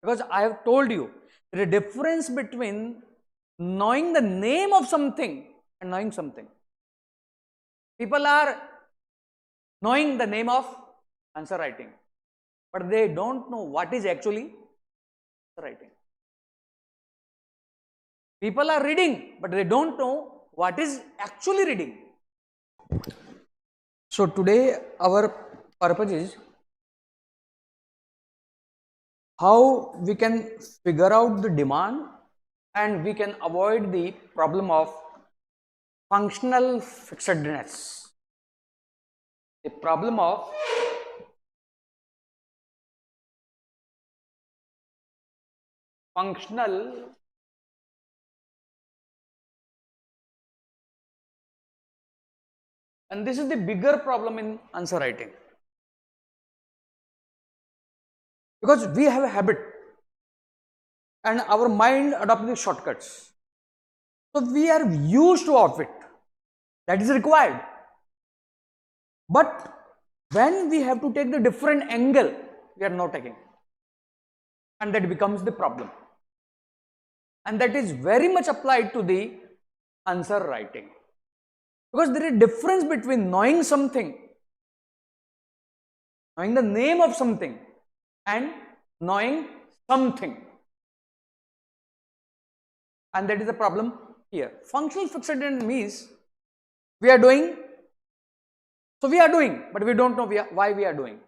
Because I have told you the difference between knowing the name of something and knowing something. People are knowing the name of answer writing, but they don't know what is actually answer writing. People are reading, but they don't know what is actually reading. So today our purpose is how we can figure out the demand and we can avoid the problem of functional fixedness. The problem of functional and this is the bigger problem in answer writing. Because we have a habit and our mind adopts the shortcuts. So we are used to of it. That is required. But when we have to take the different angle, we are not taking. And that becomes the problem. And that is very much applied to the answer writing. Because there is a difference between knowing something, knowing the name of something, and knowing something. And that is the problem here. Functional fixedness means we are doing, so we are doing, but we don't know why we are doing.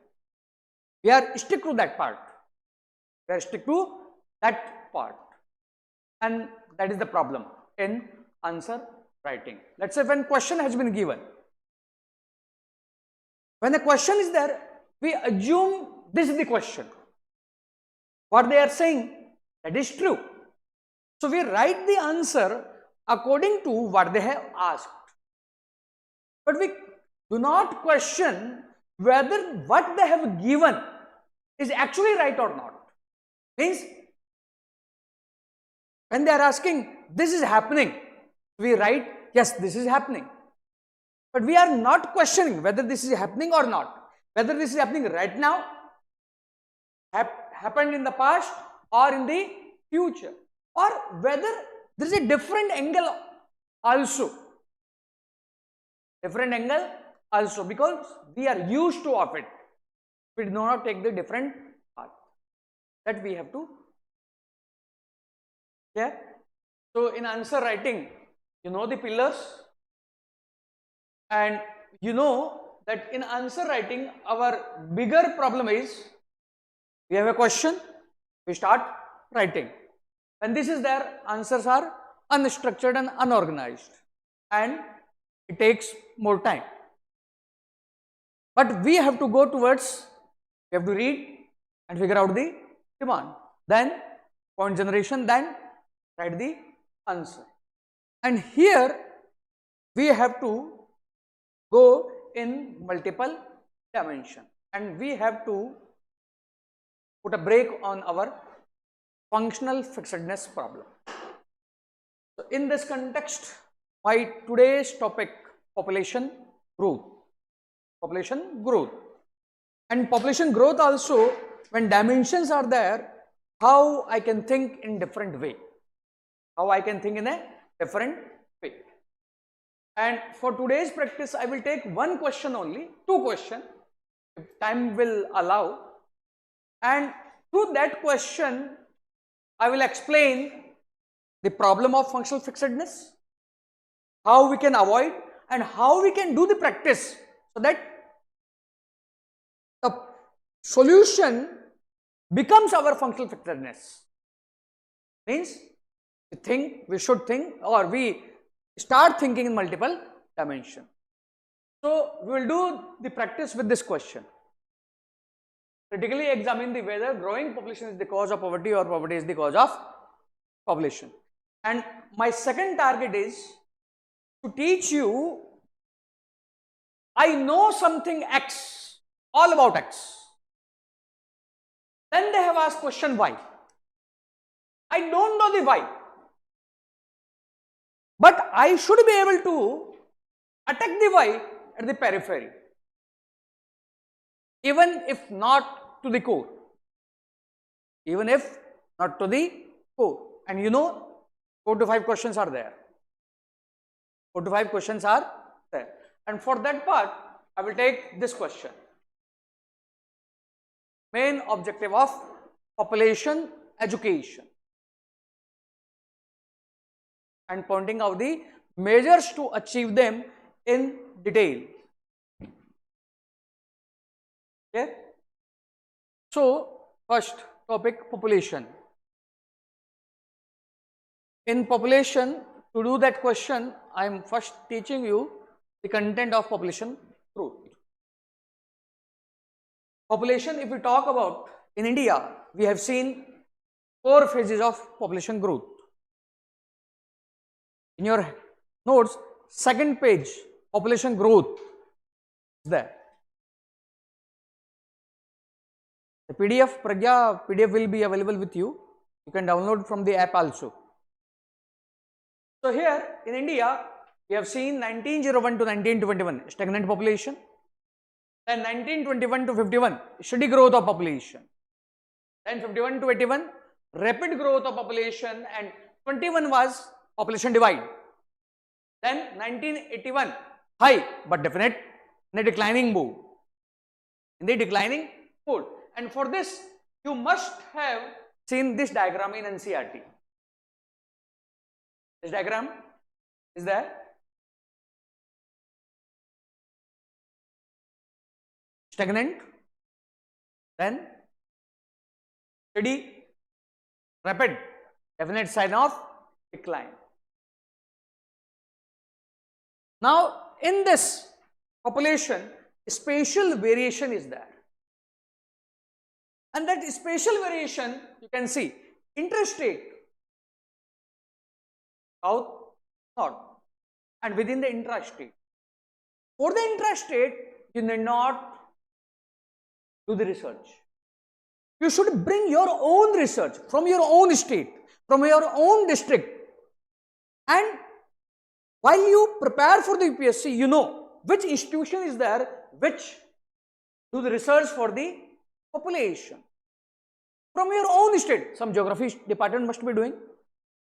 We are stick to that part. We are stick to that part. And that is the problem in answer writing. Let's say when question has been given. When a question is there, we assume this is the question. What they are saying, that is true. So we write the answer according to what they have asked. But we do not question whether what they have given is actually right or not. Means when they are asking, this is happening, we write, yes, this is happening. But we are not questioning whether this is happening or not. Whether this is happening right now, happened in the past or in the future. Or whether there is a different angle also. Different angle also, because we are used to of it. We do not take the different path. That we have to. Yeah. So in answer writing, you know the pillars, and you know that in answer writing our bigger problem is we have a question, we start writing, and this is their answers are unstructured and unorganized, and it takes more time. But we have to go towards, we have to read and figure out the demand, then point generation, then write the answer. And here we have to go in multiple dimension, and we have to put a break on our functional fixedness problem. So in this context, my today's topic, population growth. Population growth. And population growth also, when dimensions are there, how I can think in different way. How I can think in a different way. And for today's practice, I will take one question only, two questions, if time will allow. And through that question, I will explain the problem of functional fixedness, how we can avoid, and how we can do the practice so that the solution becomes our functional fixedness. Means we should think, or we start thinking in multiple dimensions. So we will do the practice with this question. Critically examine the whether growing population is the cause of poverty or poverty is the cause of population. And my second target is to teach you, I know something X, all about X. Then they have asked question why. I don't know the why. But I should be able to attack the why at the periphery, even if not to the core. Even if not to the core. And you know, 4 to 5 questions are there. 4 to 5 questions are there. And for that part, I will take this question. Main objective of population education. And pointing out the measures to achieve them in detail. Okay? So, first topic, population. In population, to do that question, I am first teaching you the content of population growth. Population, if we talk about in India, we have seen 4 phases of population growth. In your notes, second page, population growth is there. The PDF, Pragya PDF will be available with you. You can download from the app also. So here in India, we have seen 1901 to 1921 stagnant population, then 1921 to 51 steady growth of population, then 51 to 81 rapid growth of population, and 21 was population divide. Then 1981 high but definite in the declining mode. In the declining mode. And for this, you must have seen this diagram in NCERT. This diagram is there. Stagnant, then steady, rapid, definite sign of decline. Now, in this population, spatial variation is there. And that spatial variation, you can see, interstate, south, north, and within the intrastate. For the intrastate, you need not do the research. You should bring your own research from your own state, from your own district. And while you prepare for the UPSC, you know which institution is there which do the research for the population. From your own state, some geography department must be doing.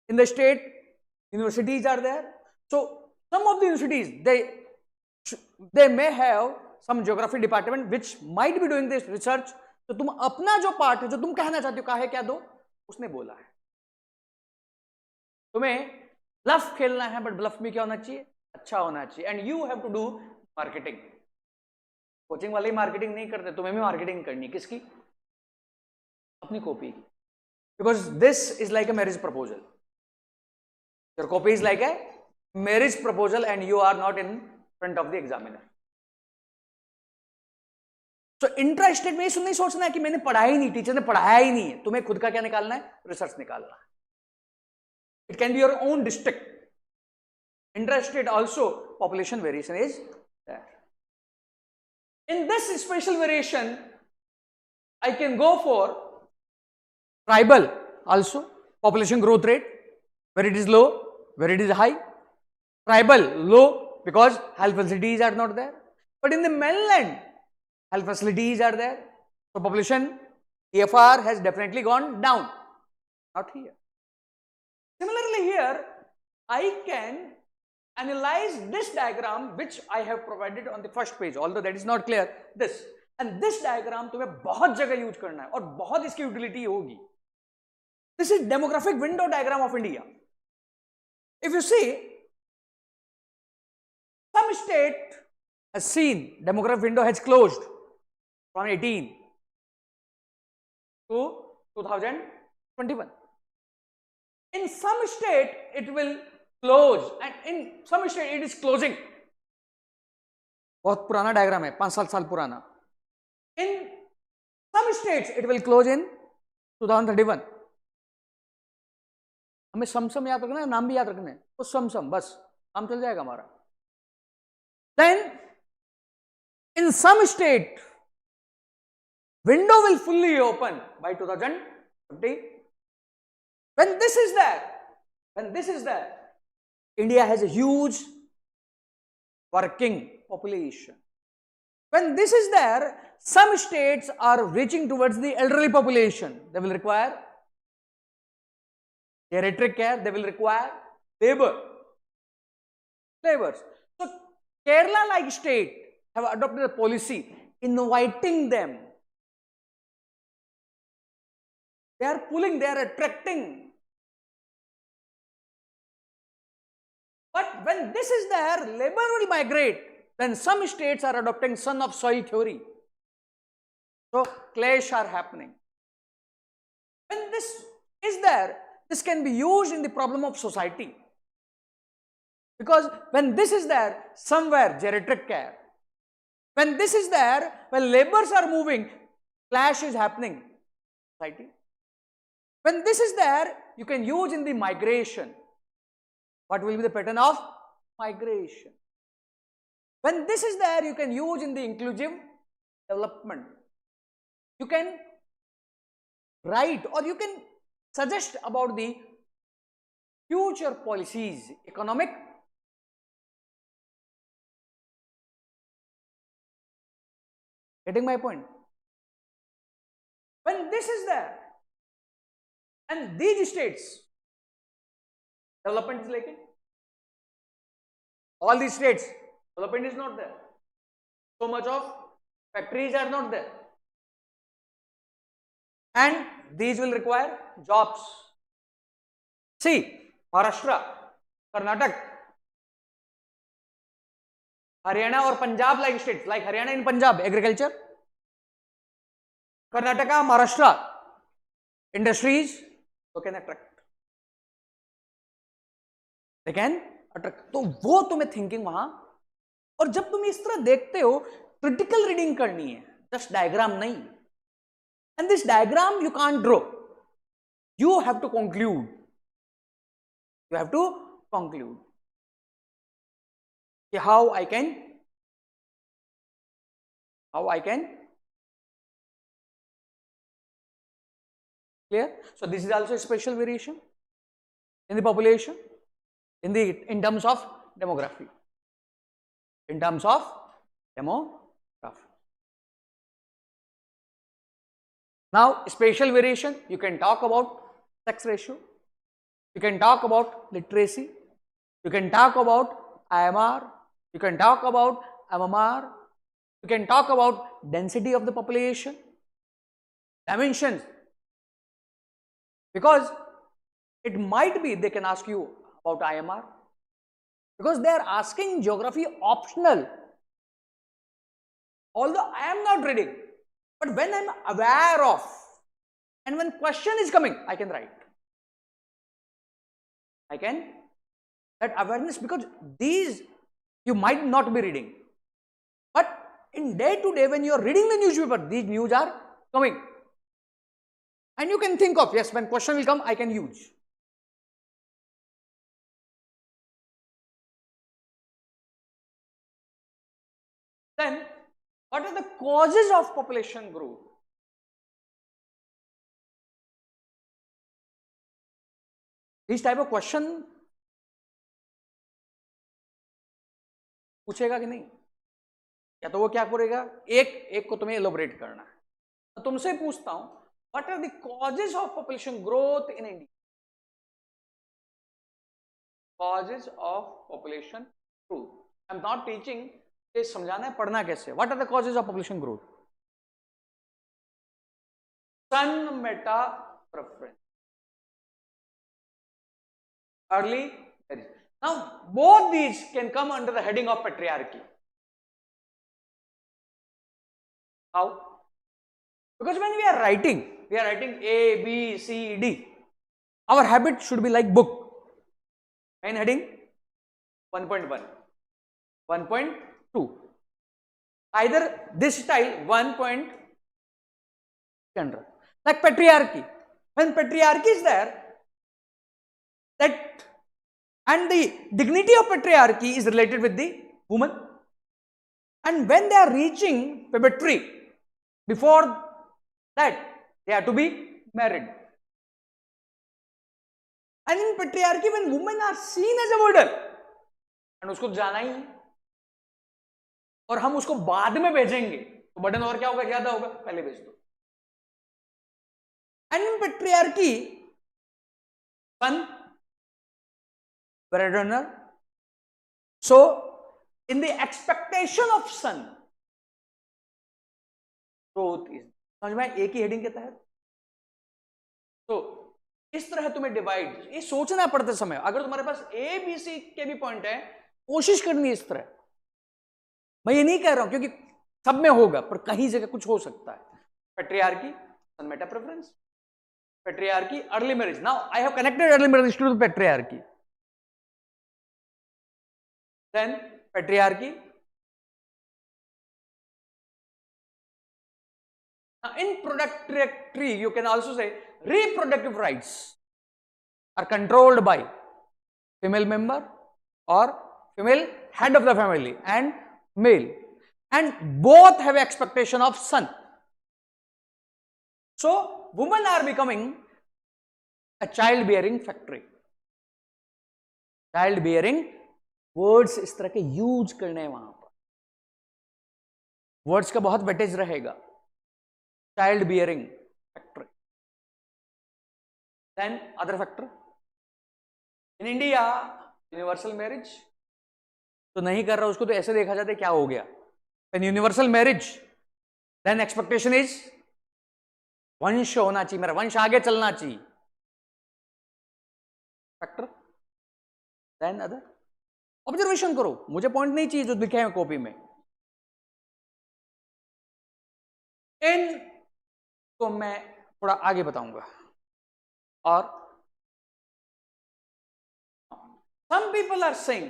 In the state, universities are there. So some of the universities, they may have some geography department which might be doing this research. तो तुम अपना जो part है, जो तुम कहना चाहते हो, काहे क्या दो, उसने बोला है. तुम्हें ब्लफ खेलना है, बट ब्लफ भी क्या होना चाहिए, अच्छा होना चाहिए. And you have to do marketing. Coaching वाले मार्केटिंग नहीं करते, तुम्हें भी मार्केटिंग करनी है. किसकी? अपनी कॉपी की. Because this is like a marriage proposal. Your copy is like a marriage proposal and you are not in front of the examiner. तो इंट्रास्टेट में नहीं सोचना है कि मैंने पढ़ा ही नहीं, टीचर ने पढ़ाया ही नहीं है. तुम्हें खुद का क्या निकालना है, रिसर्च निकालना है. It can be your own district. Intrastate also population variation is there. In this special variation I can go for tribal also population growth rate, where it is low, where it is high. Tribal low because health facilities are not there, but in the mainland health facilities are there. So population TFR has definitely gone down, not here. Similarly here, I can analyze this diagram which I have provided on the first page, although that is not clear. This and this diagram तुम्हें बहुत जगह use करना है और बहुत इसकी utility होगी. This is demographic window diagram of India. If you see, some state has seen demographic window has closed from 18 to 2021. In some state it will close and in some state it is closing. बहुत पुराना diagram है, 5 साल पुराना. In some states it will close in 2031. हमें समसम याद रखना है, नाम भी याद रखना है. तो समसम बस काम चल जाएगा हमारा. Then in some state window will fully open by 2050. When this is there, India has a huge working population. When this is there, some states are reaching towards the elderly population. They will require geriatric care, they will require laborers. So Kerala like state have adopted a policy inviting them. They are pulling, they are attracting. But when this is there, labor will migrate. Then some states are adopting son of soil theory. So clash are happening. When this is there, this can be used in the problem of society. Because when this is there, somewhere geriatric care. When this is there, when laborers are moving, clash is happening. Society. When this is there, you can use in the migration. What will be the pattern of migration? When this is there, you can use in the inclusive development. You can write or you can suggest about the future policies, economic. Getting my point? When this is there, and these states, development is lacking. All these states, development is not there. So much of factories are not there. And these will require jobs. See, Maharashtra, Karnataka, Haryana or Punjab like states, like Haryana and Punjab, agriculture. Karnataka, Maharashtra, industries, so can attract. They can attract. तो वो तुम्हें thinking वहां, और जब तुम इस तरह देखते हो, क्रिटिकल रीडिंग करनी है, जस्ट डायग्राम नहीं. And this diagram you can't draw. You have to conclude. You have to conclude. How I can clear? So this is also a special variation in the population, in terms of demography. In terms of demography. Now, spatial variation, you can talk about sex ratio, you can talk about literacy, you can talk about IMR, you can talk about MMR, you can talk about density of the population, dimensions, because it might be they can ask you about IMR, because they are asking geography optional, although I am not reading. But when I am aware of, and when question is coming, I can write. I can, that awareness, because these you might not be reading. But in day to day, when you are reading the newspaper, these news are coming. And you can think of, yes, when question will come, I can use. Then, what are the causes of population growth? This type of question पूछेगा कि नहीं? या तो वो क्या करेगा, एक को तुम्हें एलोबरेट करना है. तो तुमसे पूछता हूं, what are the causes of population growth in India? Causes of population growth. I am not teaching. ये समझाना है पढ़ना कैसे. What are the causes of population growth? Son meta preference. Early marriage. Now both these can come under the heading of patriarchy. How? Because when we are writing A, B, C, D. Our habit should be like book. Main heading 1.1, 1.2. Either this style 1. Like patriarchy. When patriarchy is there, that and the dignity of patriarchy is related with the woman. And when they are reaching puberty, before that they have to be married. And in patriarchy, when women are seen as a burden, and उसको जाना ही है, और हम उसको बाद में भेजेंगे, तो बर्डन और क्या होगा, ज्यादा होगा, पहले भेज दो. And in patriarchy, Son, breadwinner. So in the expectation of son, growth is, समझ में एक ही हेडिंग के तहत। तो इस तरह तुम्हें डिवाइड, ये सोचना पड़ते समय, अगर तुम्हारे पास ए बी सी के भी पॉइंट है, कोशिश करनी है इस तरह। मैं ये नहीं कह रहा हूं क्योंकि सब में होगा, पर कहीं जगह कुछ हो सकता है। Patriarchy, son meta preference, patriarchy, early marriage. Now I have connected early marriage to the patriarchy, then patriarchy. In productive tree, you can also say reproductive rights are controlled by female member or female head of the family and male, and both have expectation of son. So women are becoming a childbearing factory. Childbearing words इस तरह के use करने हैं, वहां पर words का बहुत weightage रहेगा। Childbearing factory. Then other factor in India, universal marriage तो नहीं कर रहा, उसको तो ऐसे देखा जाता है क्या हो गया। When universal marriage, then expectation is वंश होना चाहिए, मेरा वंश आगे चलना चाहिए। फैक्टर। Then other, ऑब्जर्वेशन करो, मुझे पॉइंट नहीं चाहिए जो दिखे हैं कॉपी में। इन तो मैं थोड़ा आगे बताऊंगा। और some people are saying,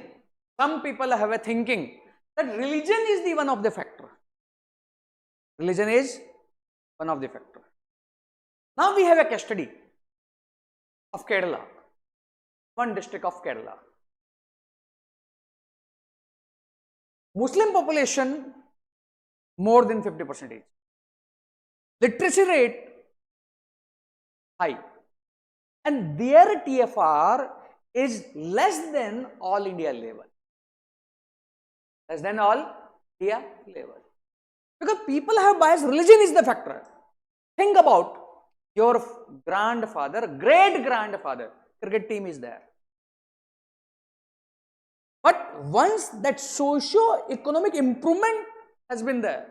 some people have a thinking that religion is the one of the factor. Religion is one of the factor. Now we have a case study of Kerala, one district of Kerala. Muslim population more than 50%. Literacy rate high, and their TFR is less than all India level. Less than all India level. Because people have bias, religion is the factor. Think about your grandfather, great grandfather, cricket team is there. But once that socio-economic improvement has been there,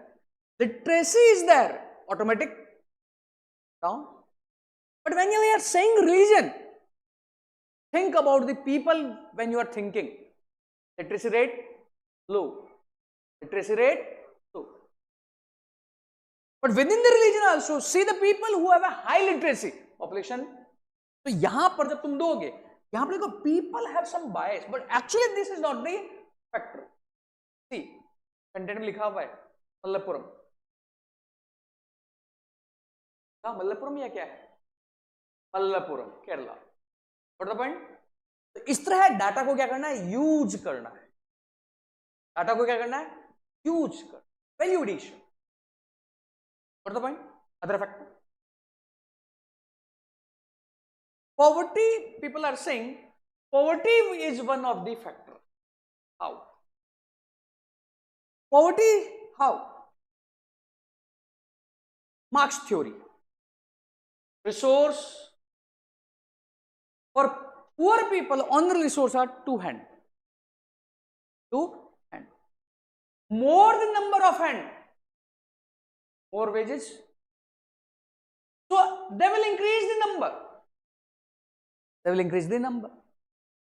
literacy is there, automatic down. But when you are saying religion, think about the people when you are thinking. Literacy rate low, literacy rate low. But within the religion also, see the people who have a high literacy population. तो यहां पर जब तुम दोगे, यहां पर देखो people have some bias, but actually this is not the factor. See, content में लिखा हुआ है मल्लपुरम, मल्लपुरम या क्या है, Malappuram Kerala. What the point? तो इस तरह डाटा को क्या करना है, यूज करना है। डाटा को क्या करना है, यूज कर, value addition. What the point? Other factor, poverty, people are saying poverty is one of the factor. How? Poverty, how? Marx theory. Resource for poor people, on the resource are two hand. More the number of hand, more wages. So they will increase the number. They will increase the number.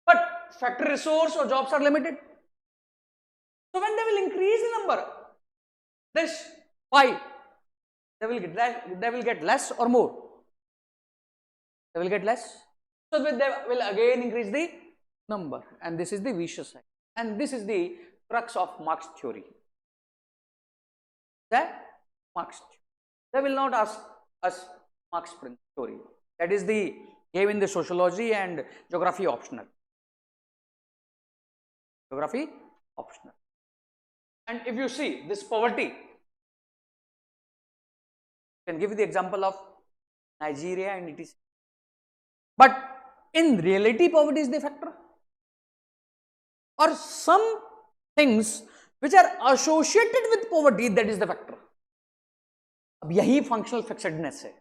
But factory resource or jobs are limited. So when they will increase the number, this why they will get less or more. They will get less. So they will again increase the number, and this is the vicious cycle. And this is the crux of Marx theory. That Marx theory. They will not ask us Marx theory. That is the gave in the sociology and geography optional. Geography optional. And if you see this poverty, I can give you the example of Nigeria and etc. But in reality, poverty is the factor, or some things which are associated with poverty, that is the factor. अब यही functional fixedness है।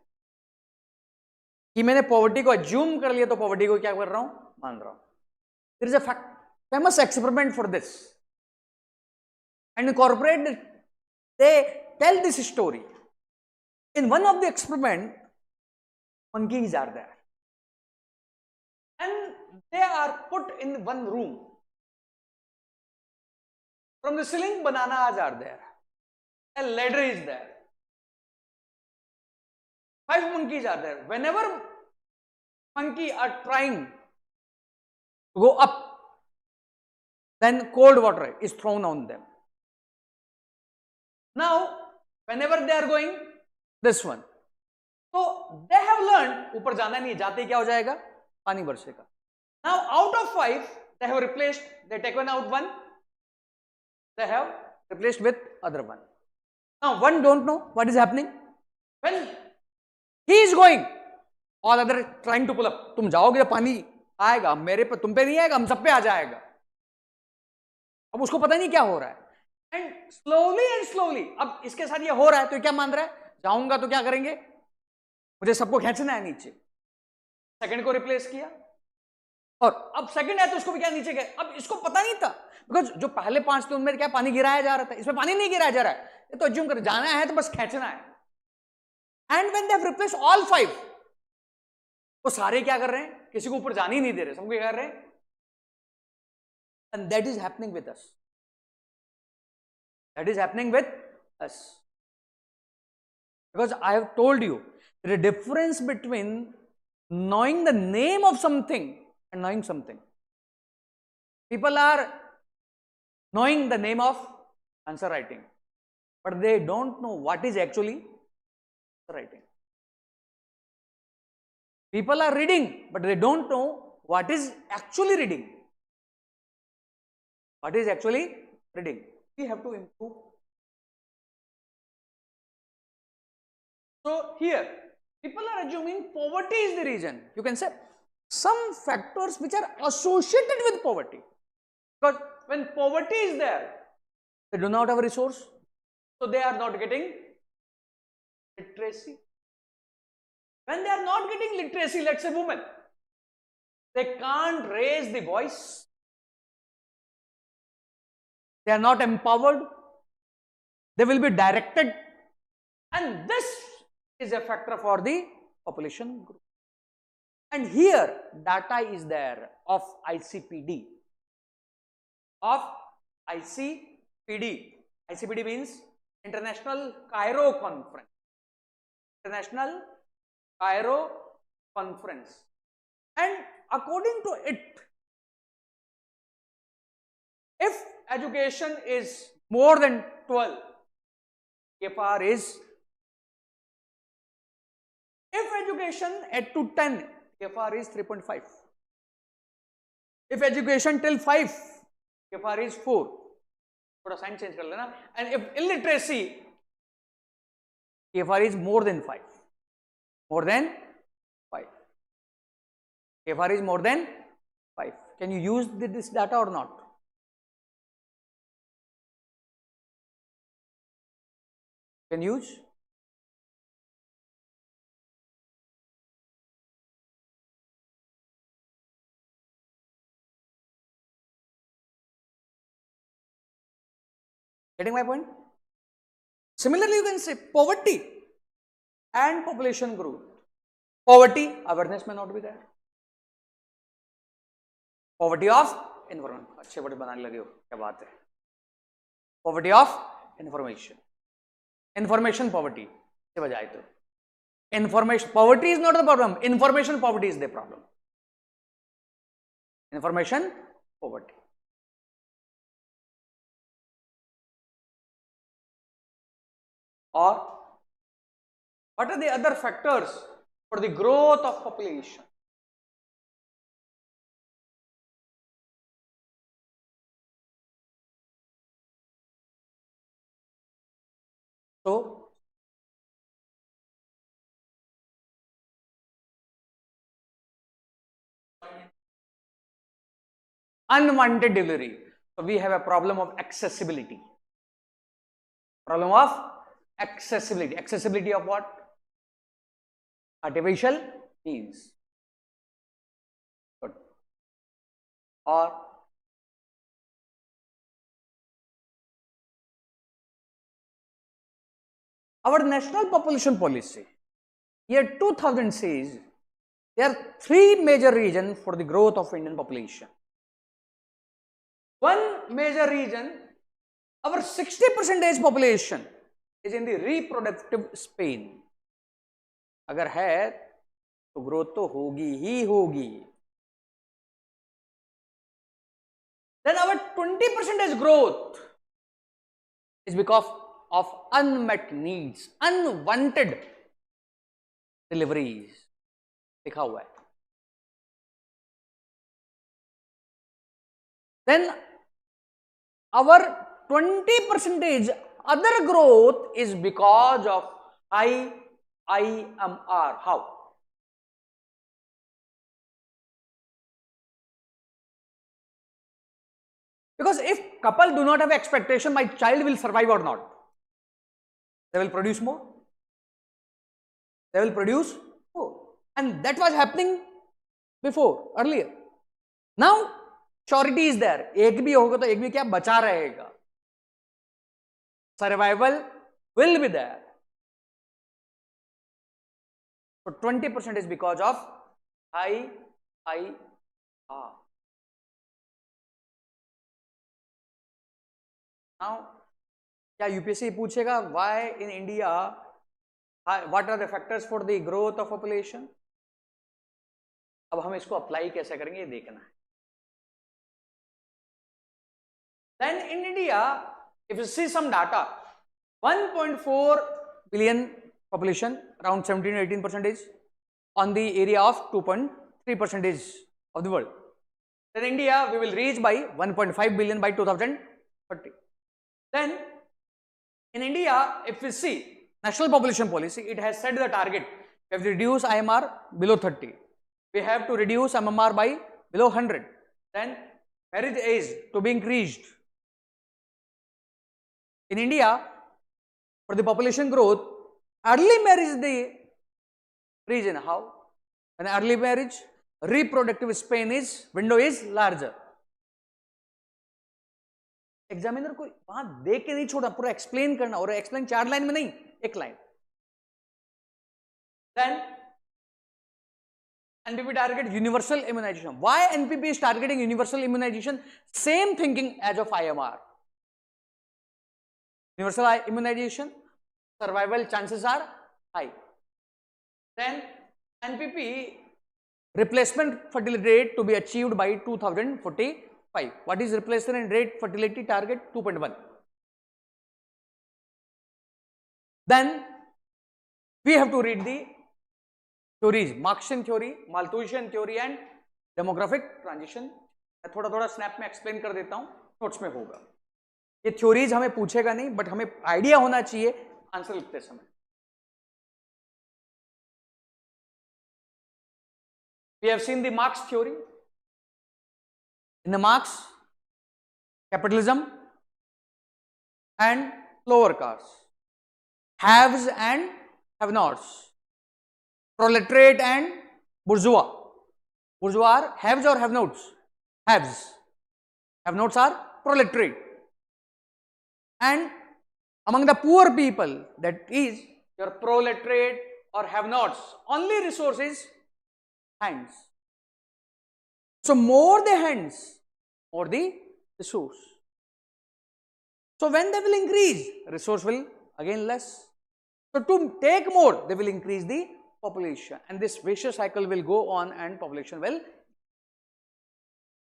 कि मैंने poverty को assume कर लिया तो poverty को क्या कर रहा हूं, मान रहा हूं. There is a famous experiment for this, and in corporate they tell this story. In one of the experiment, monkeys are there and they are put in one room. From the ceiling, bananas are there, a ladder is there, 5 monkeys are there. Whenever monkey are trying to go up, then cold water is thrown on them. Now whenever they are going this one, so they have learned ऊपर जाना नहीं, जाते ही क्या हो जाएगा, पानी बरसेगा. Now out of 5 they have replaced, they taken out one, they have replaced with other one. Now one don't know what is happening. When he is going, all other trying to pull up. तुम जाओगे तो पानी आएगा, मेरे पे, तुम पे नहीं आएगा, हम सब पे आ जाएगा. अब उसको पता नहीं क्या हो रहा है. एंड स्लोली अब इसके साथ ये हो रहा है तो क्या मान रहा है, जाऊंगा तो क्या करेंगे, मुझे सबको खींचना है नीचे. सेकंड को रिप्लेस किया और अब सेकंड है तो उसको भी क्या नीचे गए. अब इसको पता नहीं था, बिकॉज जो पहले 5 थे उनमें क्या पानी गिराया जा रहा था, इसमें पानी नहीं गिराया जा रहा है. ये तो अज्यूम कर, जाना है तो बस खींचना है. And when they have replace all 5, वो सारे क्या कर रहे हैं, किसी को ऊपर जाने ही नहीं दे रहे, सबको क्या कर रहे हैं. And that is happening with us. That is happening with us. Because I have told you, there is a difference between knowing the name of something and knowing something. People are knowing the name of answer writing, but they don't know what is actually answer writing. People are reading, but they don't know what is actually reading. What is actually reading? We have to improve. So here, people are assuming poverty is the reason. You can say some factors which are associated with poverty. Because when poverty is there, they do not have a resource, so they are not getting literacy. When they are not getting literacy, let's say women, they can't raise the voice. They are not empowered. They will be directed, and this is a factor for the population group. And here data is there of ICPD. Of ICPD. ICPD means International Cairo Conference. International Cairo Conference. And according to it, if education is more than 12, TFR is, if education at to 10, TFR is 3.5. If education till 5, TFR is 4. थोड़ा sign change कर लेना. And if illiteracy, TFR is more than 5. More than 5. TFR is more than 5. Can you use this data or not? Can use? Getting my point? Similarly, you can say poverty and population growth. Poverty, awareness may not be there. Poverty of environment. अच्छे बड़े बनाने लगे हो, क्या बात है. Poverty of information. Information poverty से बजाय तो information poverty is not the problem. Information poverty is the problem. Information poverty. Or what are the other factors for the growth of population? So unwanted delivery. So we have a problem of accessibility. Problem of accessibility. Accessibility of what? Artificial means. Good. Or our national population policy, year 2000 says there are three major reasons for the growth of Indian population. One major reason, our 60% population is in the reproductive span. अगर है तो growth तो होगी ही होगी. Then our 20% growth is because of unmet needs, unwanted deliveries. लिखा हुआ है. Then our 20% other growth is because of high IMR. How? Because if couple do not have expectation, my child will survive or not, they will produce more. They will produce more. And that was happening before, earlier. Now, surety is there. एक भी होगा तो एक भी क्या बचा रहेगा. Survival will be there. So 20% is because of high IR. Now, क्या यूपीएससी पूछेगा why in India, what are the factors for the growth of population? अब हम इसको अप्लाई कैसे करेंगे ये देखना है. Then in India, if you see some data, 1.4 billion population, around 17-18% on the area of 2.3% of the world. Then India, we will reach by 1.5 billion by 2030. Then in India, if we see national population policy, it has set the target. We have to reduce IMR below 30. We have to reduce MMR by below 100. Then marriage age to be increased. In India, for the population growth, early marriage is the reason. How? When early marriage, reproductive span is, window is larger. Examiner को वहां देख के नहीं छोड़ा, पूरा explain करना, और explain 4 line में नहीं, 1 line. Then NPP target universal immunization. Why NPP is targeting universal immunization? Same thinking as of IMR. Universal immunization, survival chances are high. Then NPP replacement fertility rate to be achieved by 2045. What is replacement rate fertility target? 2.1. Then we have to read the theories, Marxian theory, Malthusian theory and demographic transition. मैं थोड़ा थोड़ा snap में explain कर देता हूं, notes में होगा. ये थ्योरीज हमें पूछेगा नहीं, बट हमें आइडिया होना चाहिए आंसर लिखते समय. We have seen the Marx theory. In the Marx, capitalism and lower caste, haves and have-nots, proletariat and bourgeois. Bourgeois are haves or have-nots? Haves. Have-nots are proletariat. And among the poor people, that is your proletariat or have-nots, only resource is hands. So more the hands, more the resource. So when they will increase, resource will again less. So to take more, they will increase the population, and this vicious cycle will go on and population will.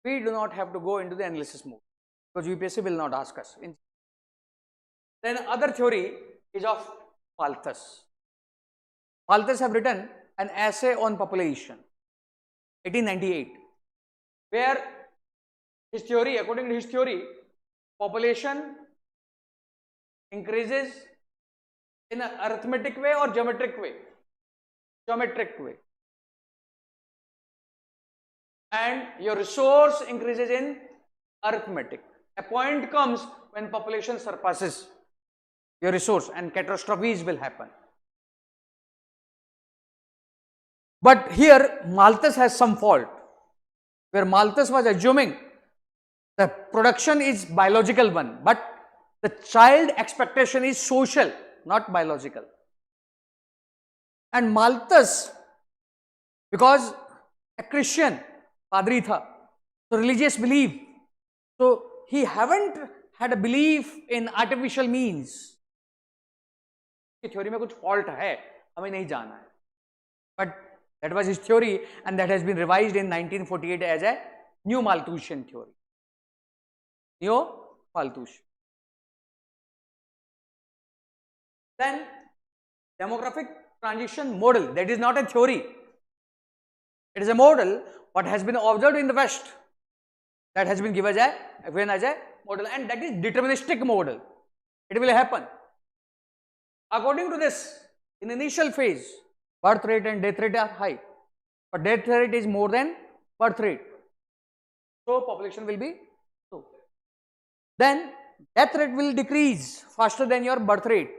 We do not have to go into the analysis mode because UPSC will not ask us. Then other theory is of Malthus. Malthus have written an essay on population, 1898, where his theory, according to his theory, population increases in an arithmetic way or geometric way. Geometric way. And your resource increases in arithmetic. A point comes when population surpasses your resource and catastrophes will happen. But here Malthus has some fault, where Malthus was assuming the production is biological one, but the child expectation is social, not biological. And Malthus, because a Christian, padri tha, so religious belief, so he haven't had a belief in artificial means. कि theory में कुछ fault है, हमें नहीं जाना है. But that was his theory, and that has been revised in 1948 as a new Malthusian theory. Neo Malthusian. Then demographic transition model, that is not a theory. It is a model what has been observed in the West, that has been given as a model, and that is deterministic model. It will happen. According to this, in initial phase, birth rate and death rate are high, but death rate is more than birth rate, so population will be low. Then death rate will decrease faster than your birth rate,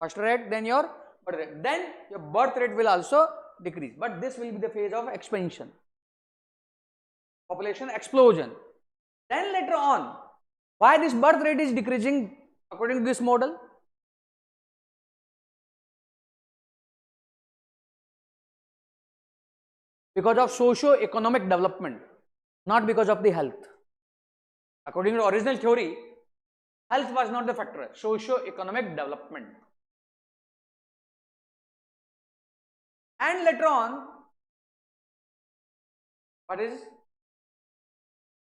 faster rate than your birth rate. Then your birth rate will also decrease, but this will be the phase of expansion, population explosion. Then later on, why this birth rate is decreasing according to this model? Because of socio-economic development, not because of the health. According to the original theory, health was not the factor, socio-economic development. And later on, what is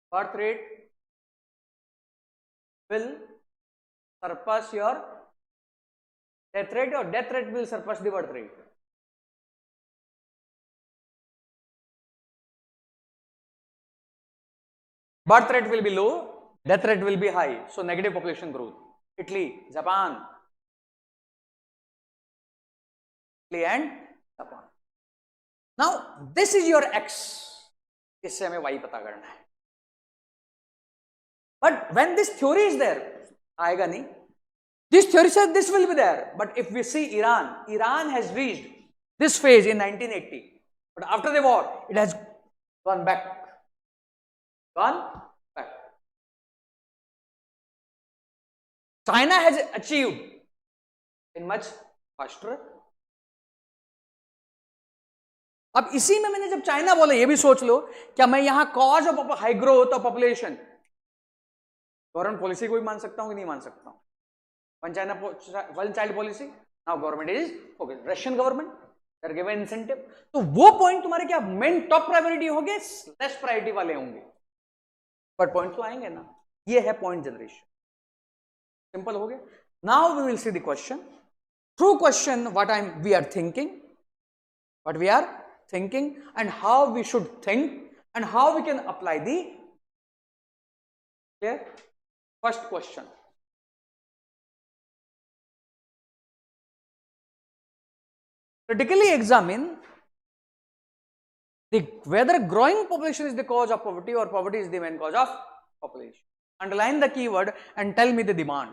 birth rate will surpass your death rate, or death rate will surpass the birth rate. Birth rate will be low, death rate will be high, so negative population growth. Italy, Japan, Italy and Japan. Now this is your X, इससे हमें Y पता करना है. But when this theory is there, आएगा नहीं. This theory says this will be there, but if we see Iran has reached this phase in 1980, but after the war it has gone back. China has achieved in much faster. अब इसी में मैंने जब China बोला, ये भी सोच लो, क्या मैं यहां cause of high growth of population government policy को भी मान सकता हूं कि नहीं मान सकता हूं? One China one child policy, now government is okay, Russian government they are given incentive. तो वो पॉइंट तुम्हारे क्या मेन टॉप प्रायोरिटी होंगे, लेस प्रायोरिटी वाले होंगे, पर पॉइंट तो आएंगे ना. ये है पॉइंट जनरेशन. सिंपल हो गया. Now we will see the question. Through question what we are thinking and how we should think and how we can apply the clear. First question. Critically examine whether growing population is the cause of poverty or poverty is the main cause of population. Underline the keyword and tell me the demand.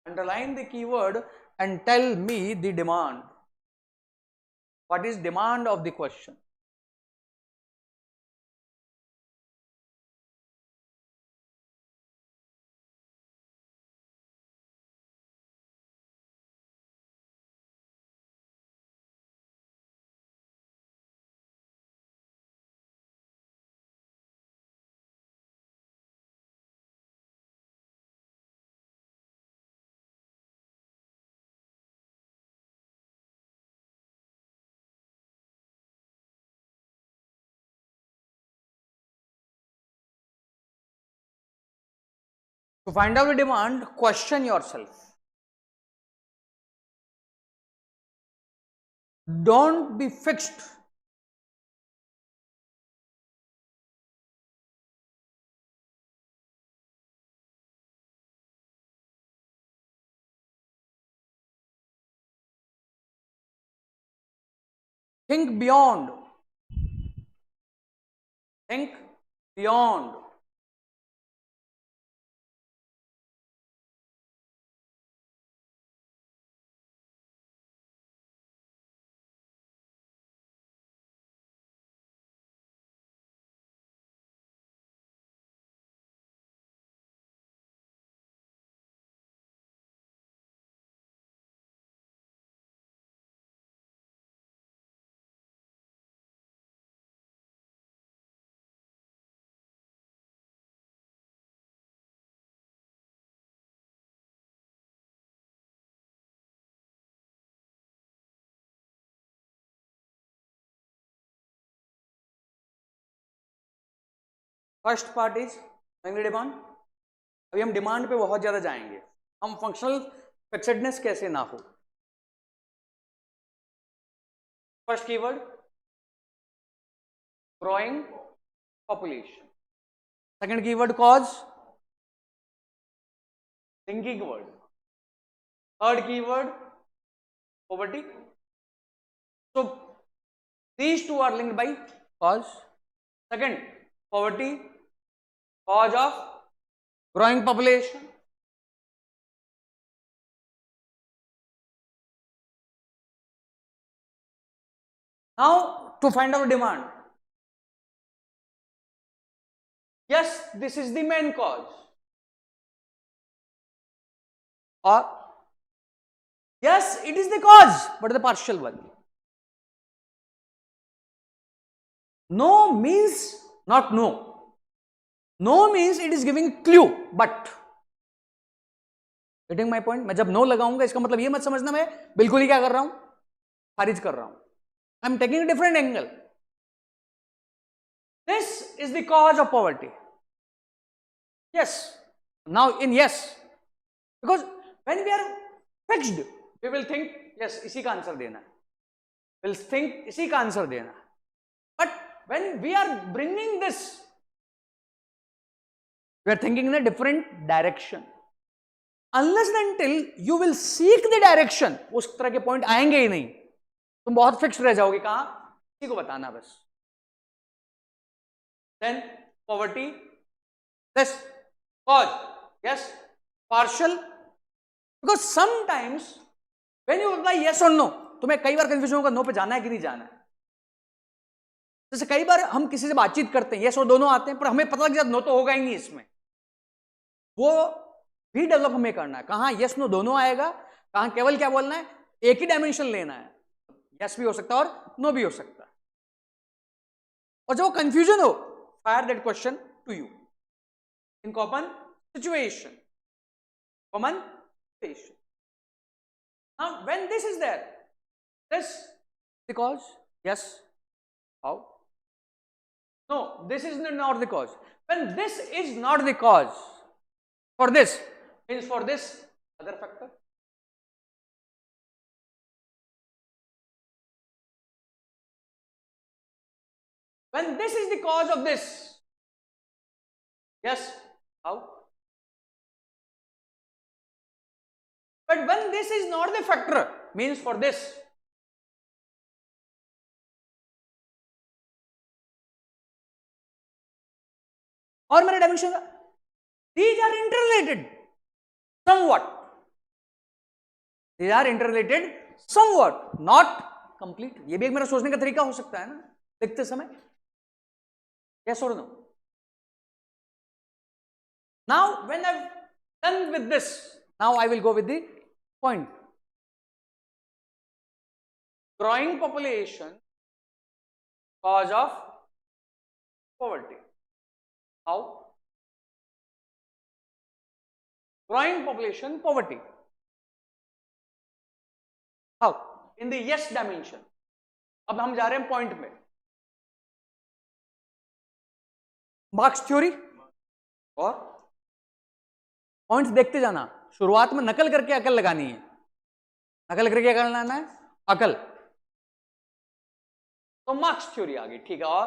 Underline the keyword and tell me the demand. What is demand of the question? To find out the demand, question yourself. Don't be fixed. Think beyond. Think beyond. First part is demand. अभी हम demand पे बहुत ज्यादा जाएंगे, हम functional फिक्सेडनेस कैसे ना हो। First keyword growing population, second keyword cause, linking word, third keyword poverty. So these two are linked by cause. Second, poverty, cause of growing population. Now to find out demand. Yes, this is the main cause. Or yes, it is the cause, but the partial one. No means not no. No means it is giving clue, but getting my point? मैं जब no लगाऊंगा इसका मतलब ये मत समझना मैं बिल्कुल ही क्या कर रहा हूं, खारिज कर रहा हूं। I am taking a different angle. This is the cause of poverty. Yes. Now in yes, because when we are fixed, we will think yes इसी का आंसर देना है, will think इसी का आंसर देना है। But when we are bringing this, we are thinking in a different direction. Unless and until you will seek the direction, उस तरह के पॉइंट आएंगे ही नहीं, तुम बहुत फिक्स्ड रह जाओगे। कहां? इसी को बताना बस। Then poverty, this cause, yes, partial, because sometimes when you reply yes or no, तुम्हें कई बार कंफ्यूजन होगा नो पे जाना है कि नहीं जाना है। जैसे कई बार हम किसी से बातचीत करते हैं, यस और दोनों आते हैं, पर हमें पता लग जाता नो तो होगा ही नहीं इसमें। वो भी डेवलप हमें करना है, कहां यस नो दोनों आएगा, कहां केवल क्या बोलना है, एक ही डायमेंशन लेना है। यस भी हो सकता है और नो भी हो सकता है। और जब वो कंफ्यूजन हो, fire that question to you in common situation, common situation. Now when this is there, this because yes, how? No, this is not the cause. When this is not the cause for this, means for this other factor. When this is the cause of this, yes, how? But when this is not the factor, means for this. और मेरे dimension, these are interrelated somewhat. These are interrelated somewhat, not complete. ये भी एक मेरा सोचने का तरीका हो सकता है ना लिखते समय। Yes or no? Now when I've done with this, now I will go with the point. Growing population, cause of poverty. How? Growing population, poverty. How? In the yes dimension. अब हम जा रहे हैं पॉइंट में। Marks theory और points देखते जाना। शुरुआत में नकल करके अकल लगानी है, नकल करके अकल लगाना है, अकल। तो मार्क्स थ्योरी आ गई, ठीक है। और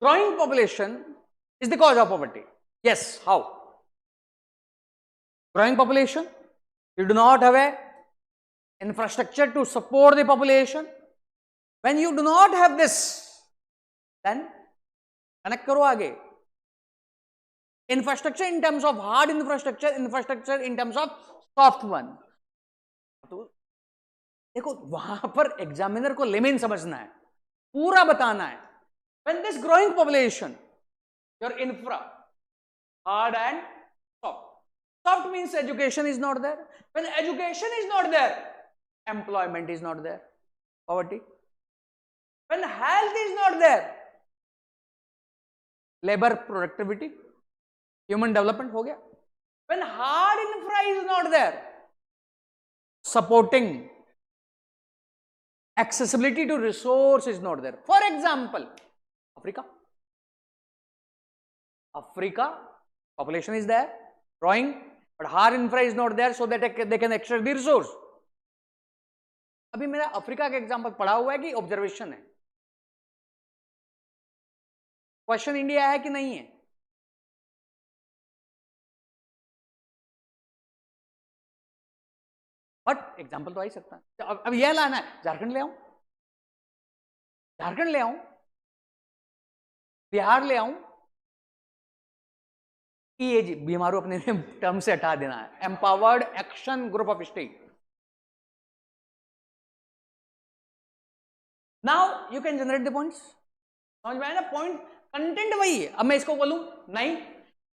growing population is the cause of poverty. Yes, how? Growing population, you do not have a infrastructure to support the population. When you do not have this, then connect karo aage. Infrastructure in terms of hard infrastructure, infrastructure in terms of soft one. तो देखो वहां पर examiner को layman समझना है, पूरा बताना है। When this growing population, your infra, hard and soft. Soft means education is not there. When education is not there, employment is not there. Poverty. When health is not there, labor productivity, human development हो गया. When hard infra is not there, supporting accessibility to resource is not there. For example, Africa population is there, growing, but hard infra is not there so that they can extract the resource. अभी मेरा Africa का example पढ़ा हुआ है कि observation है? Question India है कि नहीं है? बट एग्जांपल तो आ ही सकता है. अब यह लाना है, झारखंड ले आऊं, झारखंड ले आऊं, बिहार ले आऊं, EAG बीमारू अपने टर्म से हटा देना है, empowered action group of state. Now you can generate the points. समझ में आया ना? पॉइंट कंटेंट वही है. अब मैं इसको बोलूं नहीं,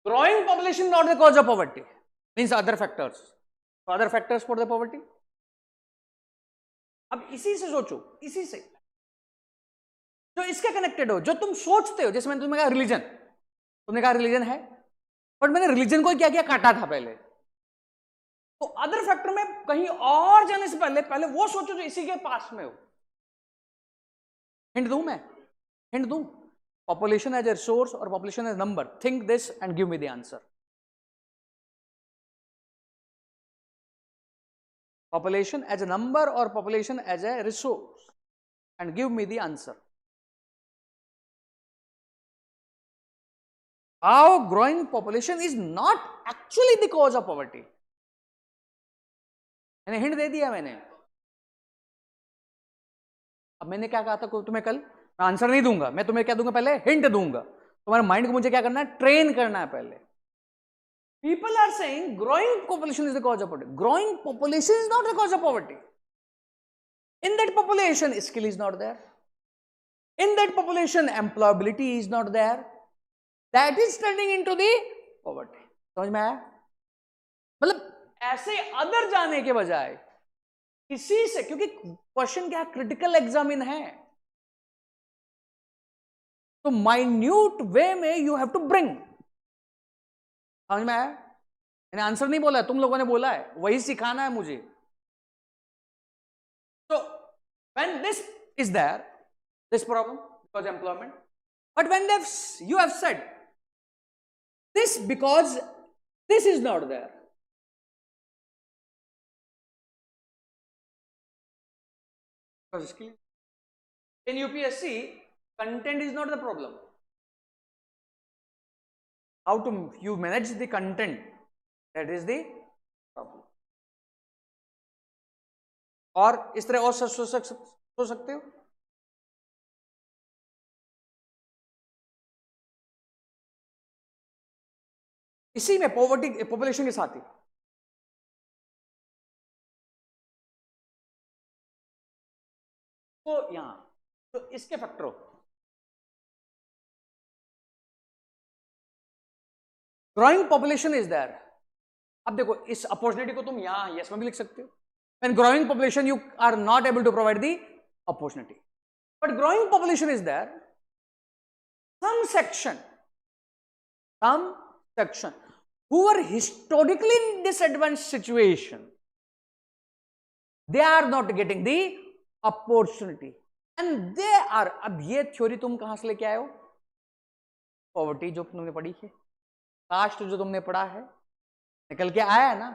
growing population not the cause of poverty, means other factors. Other factors for the poverty. अब इसी से सोचो, इसी से जो इसके कनेक्टेड हो, जो तुम सोचते हो. जैसे मैंने तुम्हें कहा रिलीजन, तुमने कहा रिलीजन है, बट मैंने रिलीजन को क्या किया, काटा था पहले. तो अदर फैक्टर में कहीं और जाने से पहले वो सोचो जो इसी के पास में हो. हिंट दूं मैं? हिंट दूं? पॉपुलेशन एज ए रिसोर्स और population as number. Think this and give me the answer. Population as a number or population as a resource, and give me the answer. How growing population is not actually the cause of poverty. मैंने hint दे दिया मैंने. अब मैंने क्या कहा था तुम्हें कल? मैं आंसर नहीं दूंगा, मैं तुम्हें क्या दूंगा, पहले हिंट दूंगा. तुम्हारे माइंड को मुझे क्या करना है, ट्रेन करना है पहले. People are saying growing population is the cause of poverty. Growing population is not the cause of poverty. In that population, skill is not there. In that population, employability is not there. That is turning into the poverty. समझ में आया? मतलब ऐसे other जाने के बजाय इसी से, क्योंकि क्वेश्चन क्या, क्रिटिकल एग्जामिन है, तो माइन्यूट वे में यू हैव टू ब्रिंग. समझ में आया? मैंने आंसर नहीं बोला है, तुम लोगों ने बोला है, वही सिखाना है मुझे. So when this is there, this problem because employment, but when you have said this because this is not there, because in UPSC content is not the problem. How to you manage the content, that is the problem. और इस तरह और सोच सकते हो. इसी में poverty population के साथ ही तो यहां तो इसके फैक्टर हो. Growing population is there. अब देखो इस अपॉर्चुनिटी को तुम यहां यस में भी लिख सकते हो. When growing population you are not able to provide the opportunity, but growing population is there. Some section who are historically in disadvantaged situation, they are not getting the opportunity and they are. अब ये theory तुम कहां से लेके आए हो? Poverty जो तुमने पढ़ी है, कास्ट जो तुमने पढ़ा है, निकल के आया है ना.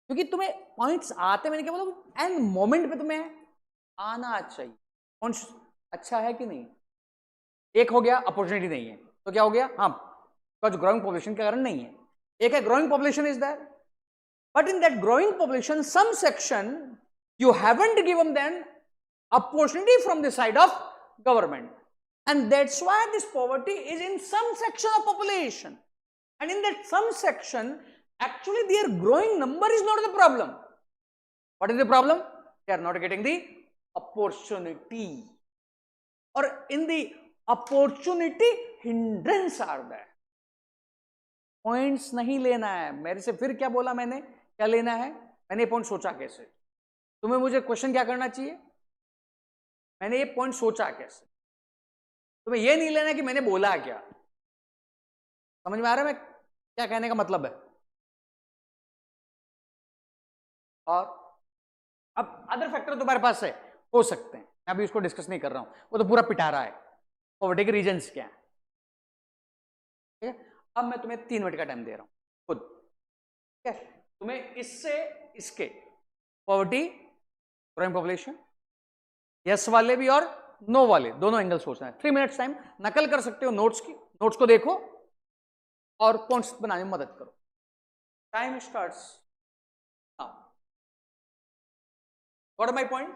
क्योंकि तुम्हें पॉइंट्स आते, मैंने क्या बोला, एंड मोमेंट पे तुम्हें आना चाहिए. पॉइंट्स अच्छा है कि नहीं? एक हो गया अपॉर्चुनिटी नहीं है, तो क्या हो गया, हाँ बिकॉज ग्रोइंग पॉपुलेशन के कारण नहीं है. एक है growing population is there, but in that growing population some section you haven't given them opportunity from the side of government. And that's why this poverty is in some section of population. And in that some section, actually their growing number is not the problem. What is the problem? They are not getting the opportunity. Or in the opportunity, hindrance are there. Points नहीं लेना है. मेरे से फिर क्या बोला मैंने? क्या लेना है? मैंने ये पॉइंट सोचा कैसे? तुम्हें मुझे क्वेश्चन क्या करना चाहिए? मैंने ये पॉइंट सोचा कैसे? तुम्हें यह नहीं लेना कि मैंने बोला क्या. समझ में आ रहा है मैं क्या कहने का मतलब है? और अब अदर फैक्टर तुम्हारे पास है, हो सकते हैं, मैं अभी उसको डिस्कस नहीं कर रहा हूं, वो तो पूरा पिटारा है। पॉवर्टी के रीजंस क्या है, ठीक है। अब मैं तुम्हें 3 मिनट का टाइम दे रहा हूं खुद, ठीक है। तुम्हें इससे इसके पॉवर्टी, ग्रोइंग पॉपुलेशन, यस वाले भी और नो वाले दोनों एंगल सोचना है। 3 मिनट्स टाइम, नकल कर सकते हो नोट्स की, नोट्स को देखो और पॉइंट्स बनाने में मदद करो। Time starts now. What my point,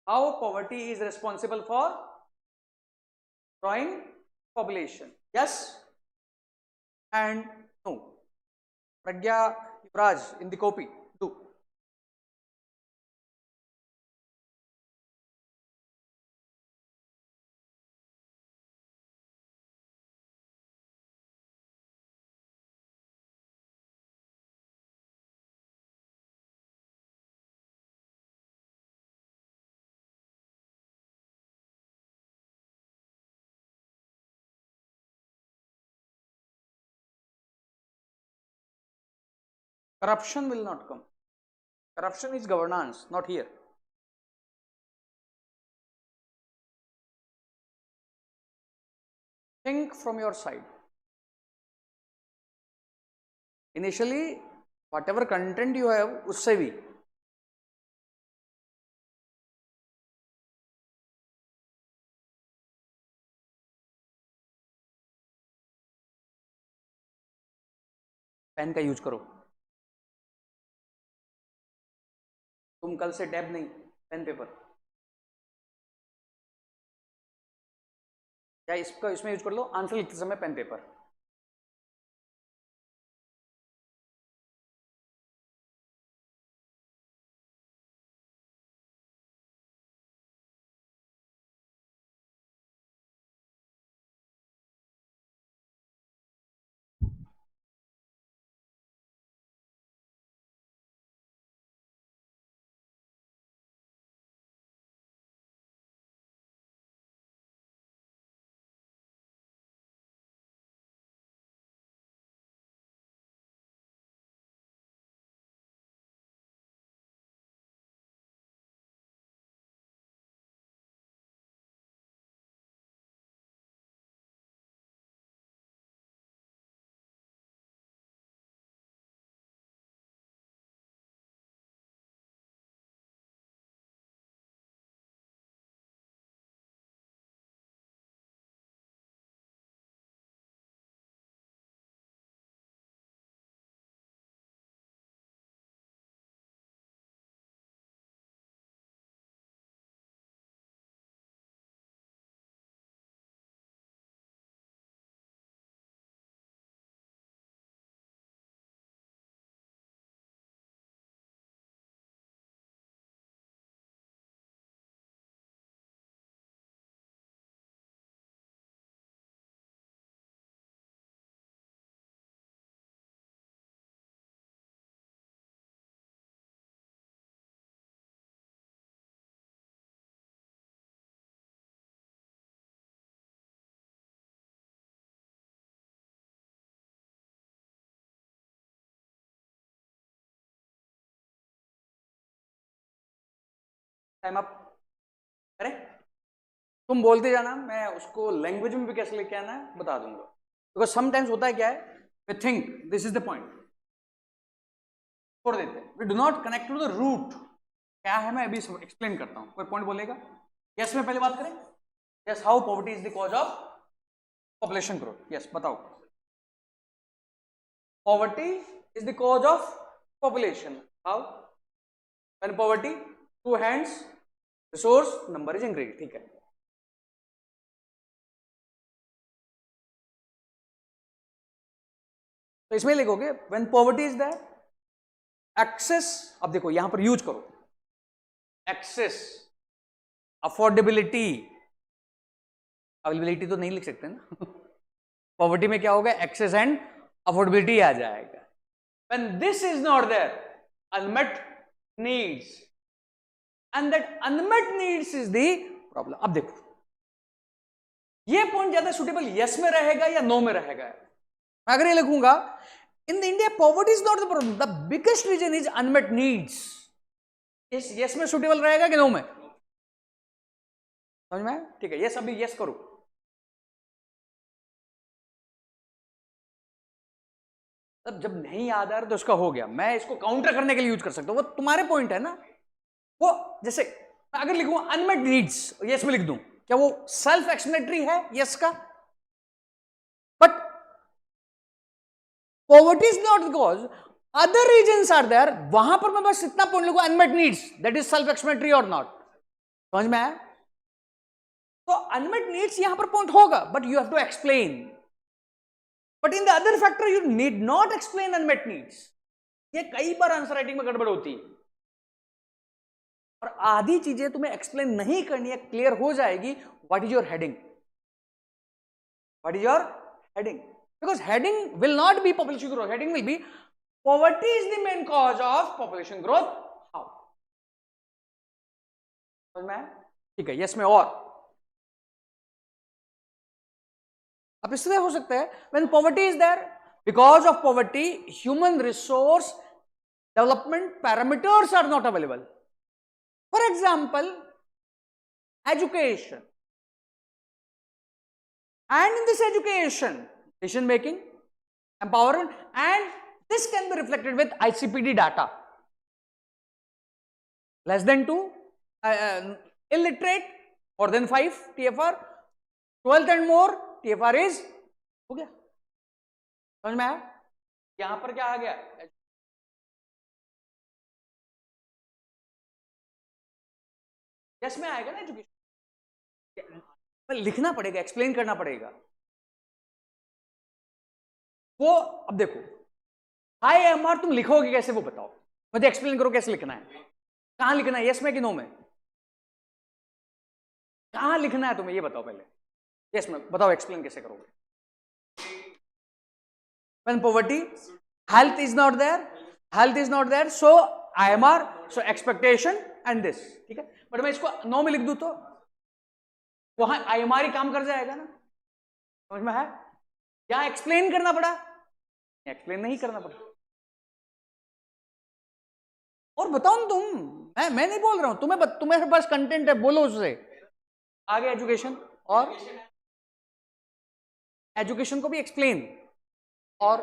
how poverty is responsible for growing population, yes and no. Pragya, Yuvraj in the copy, do. Corruption will not come. Corruption is governance, not here. Think from your side. Initially, whatever content you have, उससे भी pen का use करो। तुम कल से tab नहीं, pen paper, या इसका इसमें यूज कर लो, आंसर लिखते समय पेन पेपर। Time up. अरे तुम बोलते जाना, मैं उसको लैंग्वेज में भी कैसे लेके आना है बता दूंगा। बिकॉज समटाइम्स होता है क्या है, we think this is the point, छोड़ देते हैं, we do not connect to the root. क्या है मैं अभी एक्सप्लेन करता हूं, कोई पॉइंट बोलेगा? यस में पहले बात करें। Yes, how poverty is the cause of population growth. Yes बताओ। Poverty is the cause of population, how? When poverty, two hands, resource, number is increase, ठीक है। तो इसमें लिखोगे when poverty is there, access, अब देखो यहां पर यूज करो, एक्सेस, अफोर्डेबिलिटी, अवेलेबिलिटी तो नहीं लिख सकते ना पॉवर्टी में क्या होगा, एक्सेस एंड अफोर्डेबिलिटी आ जाएगा। When this is not there, unmet needs, and that unmet needs is the problem. अब देखो ये पॉइंट ज्यादा सुटेबल यस में रहेगा या नो में रहेगा? मैं अगर ये लिखूंगा in the India poverty is not the problem, the biggest reason is unmet needs, yes में सुटेबल रहेगा कि नो में? समझ में आया? ठीक है, यस, अभी यस करो। तब जब नहीं याद आ रहा तो उसका हो गया, मैं इसको काउंटर करने के लिए यूज कर सकता हूं, वो तुम्हारे पॉइंट है ना। वो जैसे अगर लिखूं अनमेट नीड्स, यस में लिख दूं, क्या वो सेल्फ एक्सप्लेनेटरी है यस का? But poverty is not because other reasons are there, वहां पर मैं बस इतना पॉइंट लिखूं unmet needs, that is self explanatory और नॉट। समझ में आया? तो अनमेट नीड्स यहां पर पॉइंट होगा, but you have to explain. But in the other factor you need not explain unmet needs. ये कई बार आंसर राइटिंग में गड़बड़ होती है, और आधी चीजें तुम्हें एक्सप्लेन नहीं करनी है, क्लियर हो जाएगी। What is your heading? What is your heading? Because heading will not be population growth, heading will be poverty is the main cause of population growth. How? समझ में आया? ठीक है, यस में और अब इसलिए हो सकता है when poverty is there, because of poverty human resource development parameters are not available. For example, education, and in this education decision making, empowerment, and this can be reflected with ICPD data. Less than 2 illiterate, more than 5 TFR, 12th and more TFR is हो गया। समझ में आया? यहां पर क्या आ गया? Yes में आएगा ना एजुकेशन, लिखना पड़ेगा, एक्सप्लेन करना पड़ेगा वो। अब देखो हाई एमआर तुम लिखोगे कैसे वो बताओ, मुझे एक्सप्लेन करो कैसे लिखना है, कहां लिखना है, यस में कि नो में? कहां लिखना है तुम्हें ये बताओ पहले, यस में बताओ, एक्सप्लेन कैसे करोगे? When poverty, health is not there, so IMR, so expectation and this, ठीक है। बट मैं इसको नो में लिख दूं तो वहां IMR ही काम कर जाएगा ना। समझ में है? यहां एक्सप्लेन करना पड़ा, एक्सप्लेन नहीं करना पड़ा। और बताओ ना तुम, मैं नहीं बोल रहा हूं तुम्हें, तुम्हारे पास कंटेंट है, बोलो उससे आगे। एजुकेशन, और एजुकेशन को भी एक्सप्लेन, और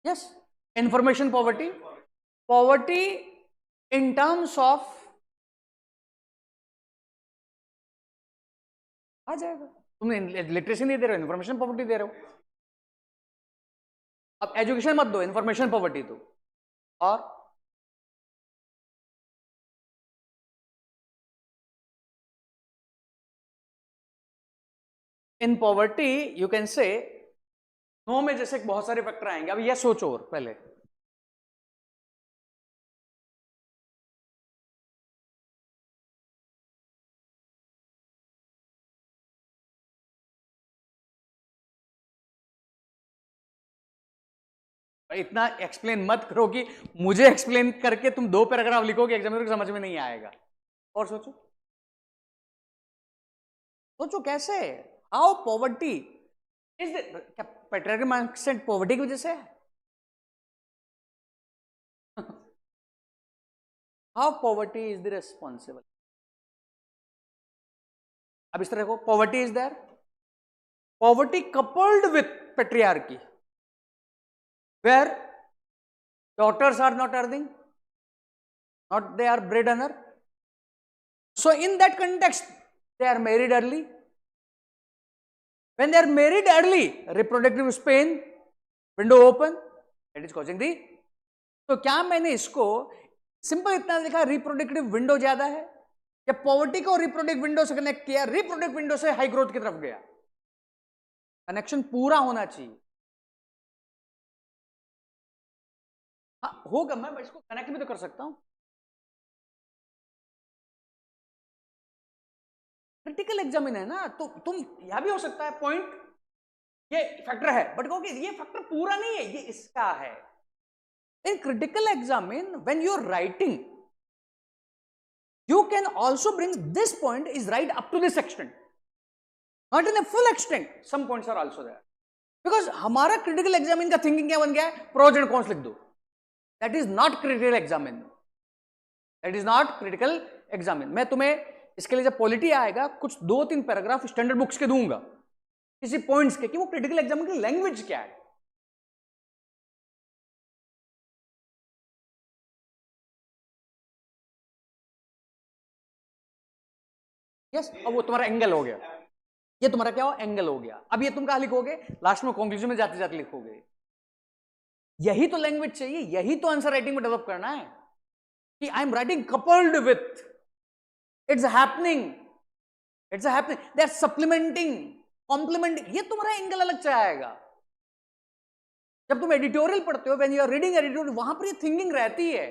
yes information poverty, poverty in terms of आ जाएगा। तुमने लिटरेसी नहीं दे रहे हो, इंफॉर्मेशन पॉवर्टी दे रहे हो। अब एजुकेशन मत दो, इंफॉर्मेशन पॉवर्टी दो। और in poverty you can say no में जैसे बहुत सारे फैक्टर आएंगे। अब ये सोचो और पहले, इतना एक्सप्लेन मत करो कि मुझे एक्सप्लेन करके तुम 2 पैराग्राफ लिखोगे, एग्जामिनर को समझ में नहीं आएगा। और सोचो, सोचो कैसे, हाउ पॉवर्टी इज क्या पैट्रियार्की माइंडसेट पॉवर्टी की वजह से है? How poverty is the responsible. अब इस तरह को poverty is there, poverty coupled with patriarchy, where daughters are not earning, not they are bread earner, so in that context they are married early. When they are married early, reproductive span window open, that is causing the, तो क्या मैंने इसको simple इतना लिखा reproductive window ज्यादा है, या poverty को रिप्रोडक्टिव विंडो से कनेक्ट किया, रिप्रोडक्टिव विंडो से हाई ग्रोथ की तरफ गया? कनेक्शन पूरा होना चाहिए। हाँ होगा, मैं इसको कनेक्ट भी तो कर सकता हूं। क्रिटिकल एग्जामिन है ना, तो तुम यह भी हो सकता है पॉइंट ये फैक्टर है, बट कहोगे ये फैक्टर पूरा नहीं है, ये इसका है। In critical examine when you are writing, you can also bring this point is right up to this extent, not in a full extent, some points are also there, because हमारा critical examine का thinking क्या बन गया है, pros and cons लिख दो, that is not critical examine, that is not critical examine. मैं तुम्हें इसके लिए जब पॉलिटी आएगा कुछ 2-3 पैराग्राफ स्टैंडर्ड बुक्स के दूंगा किसी पॉइंट्स के कि वो क्रिटिकल एग्जामिन की लैंग्वेज क्या है। यस, अब वो तुम्हारा एंगल हो गया, ये तुम्हारा क्या हो, एंगल हो गया। अब ये तुम कहां लिखोगे, लास्ट में कंक्लूजन में जाते जाते लिखोगे। यही तो लैंग्वेज चाहिए, यही तो आंसर राइटिंग में डेवलप करना है कि I am writing coupled with, it's happening, it's happening, they are supplementing, complementing, ये तुम्हारा एंगल अलग से आएगा। जब तुम एडिटोरियल पढ़ते हो, when you are reading editorial, वहां पर ये थिंकिंग रहती है।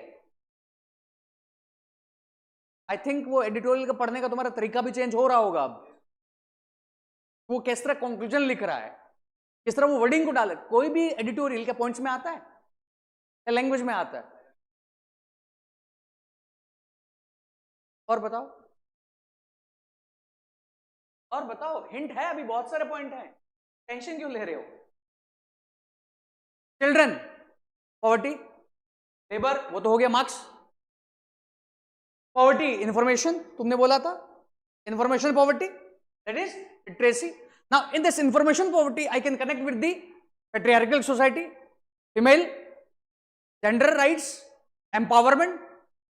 आई थिंक वो एडिटोरियल का पढ़ने का तुम्हारा तरीका भी चेंज हो रहा होगा अब। वो किस तरह कंक्लूजन लिख रहा है, किस तरह वो वर्डिंग को डाले, कोई भी एडिटोरियल के पॉइंट्स में आता है या लैंग्वेज में आता है। और बताओ, और बताओ, हिंट है, अभी बहुत सारे पॉइंट हैं, टेंशन क्यों ले रहे हो। चिल्ड्रन, पॉवर्टी, लेबर, वो तो हो गया मार्क्स। पॉवर्टी, इंफॉर्मेशन, तुमने बोला था information poverty, that is literacy. Now in this information poverty I can connect with the patriarchal society, female, gender rights, empowerment,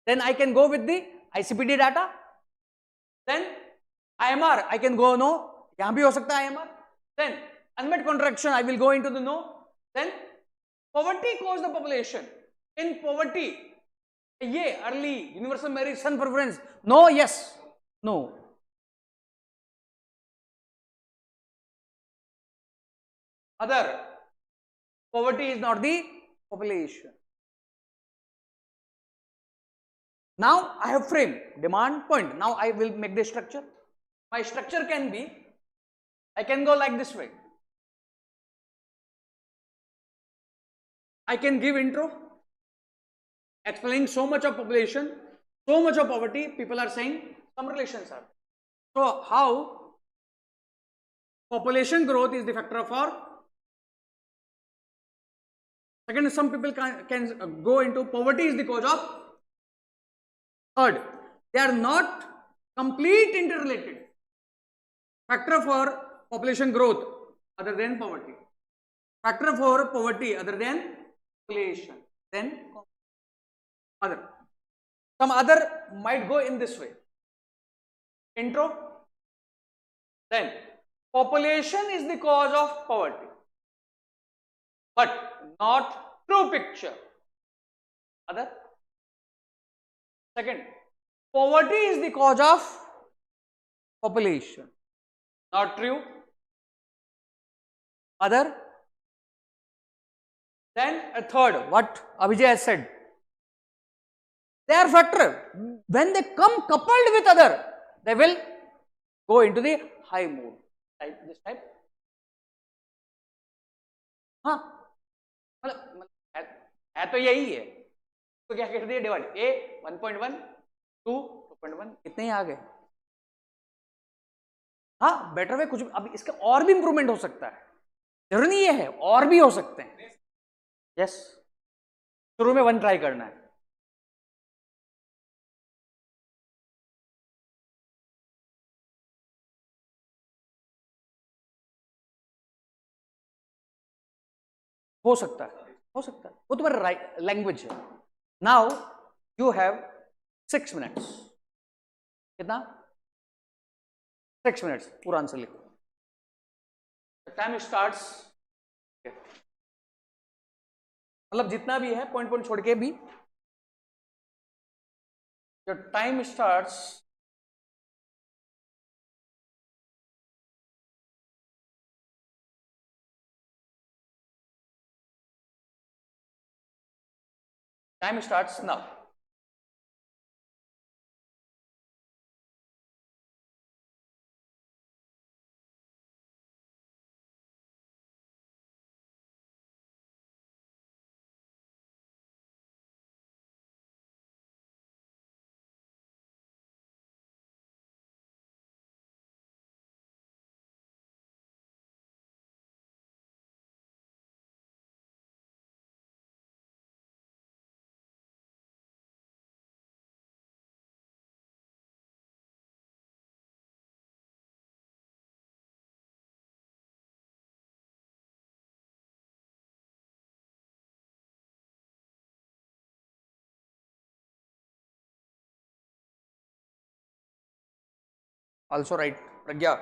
then I can go with the ICPD data, then IMR I can go no, yahan bhi ho sakta है IMR, then unmet contraction I will go into the no, then poverty caused the population, in poverty ये early universal marriage son preference, no, yes, no, other, poverty is not the population. Now I have framed demand point. Now I will make the structure. My structure can be, I can go like this way. I can give intro, explaining so much of population, so much of poverty. People are saying some relations are. So how population growth is the factor for. Second, some people can go into poverty is the cause of. Third, they are not complete interrelated. Factor for population growth other than poverty. Factor for poverty other than population. Then other. Some other might go in this way. Intro. Then population is the cause of poverty, but not true picture. Other. Second, poverty is the cause of population, not true. Other. Then a third, what Abhijay has said, they are factor, when they come coupled with other, they will go into the high mood, type this type. हाँ, मतलब है तो यही है, तो क्या कहते हैं डिवाइड, ए 1.1, 2 2.1, इतने ही आ गए। हाँ, बेटर वे कुछ, अब इसका और भी इंप्रूवमेंट हो सकता है, जरूरी नहीं ये है, और भी हो सकते हैं। यस, शुरू में 1 ट्राई करना है। हो सकता है, हो सकता है, वो तुम्हारा लैंग्वेज है। नाउ यू हैव 6 मिनट्स, कितना, 6 मिनट्स, पूरा आंसर लिखो। टाइम स्टार्ट्स, मतलब जितना भी है पॉइंट पॉइंट छोड़ के भी, your time starts now. Also write Pragya.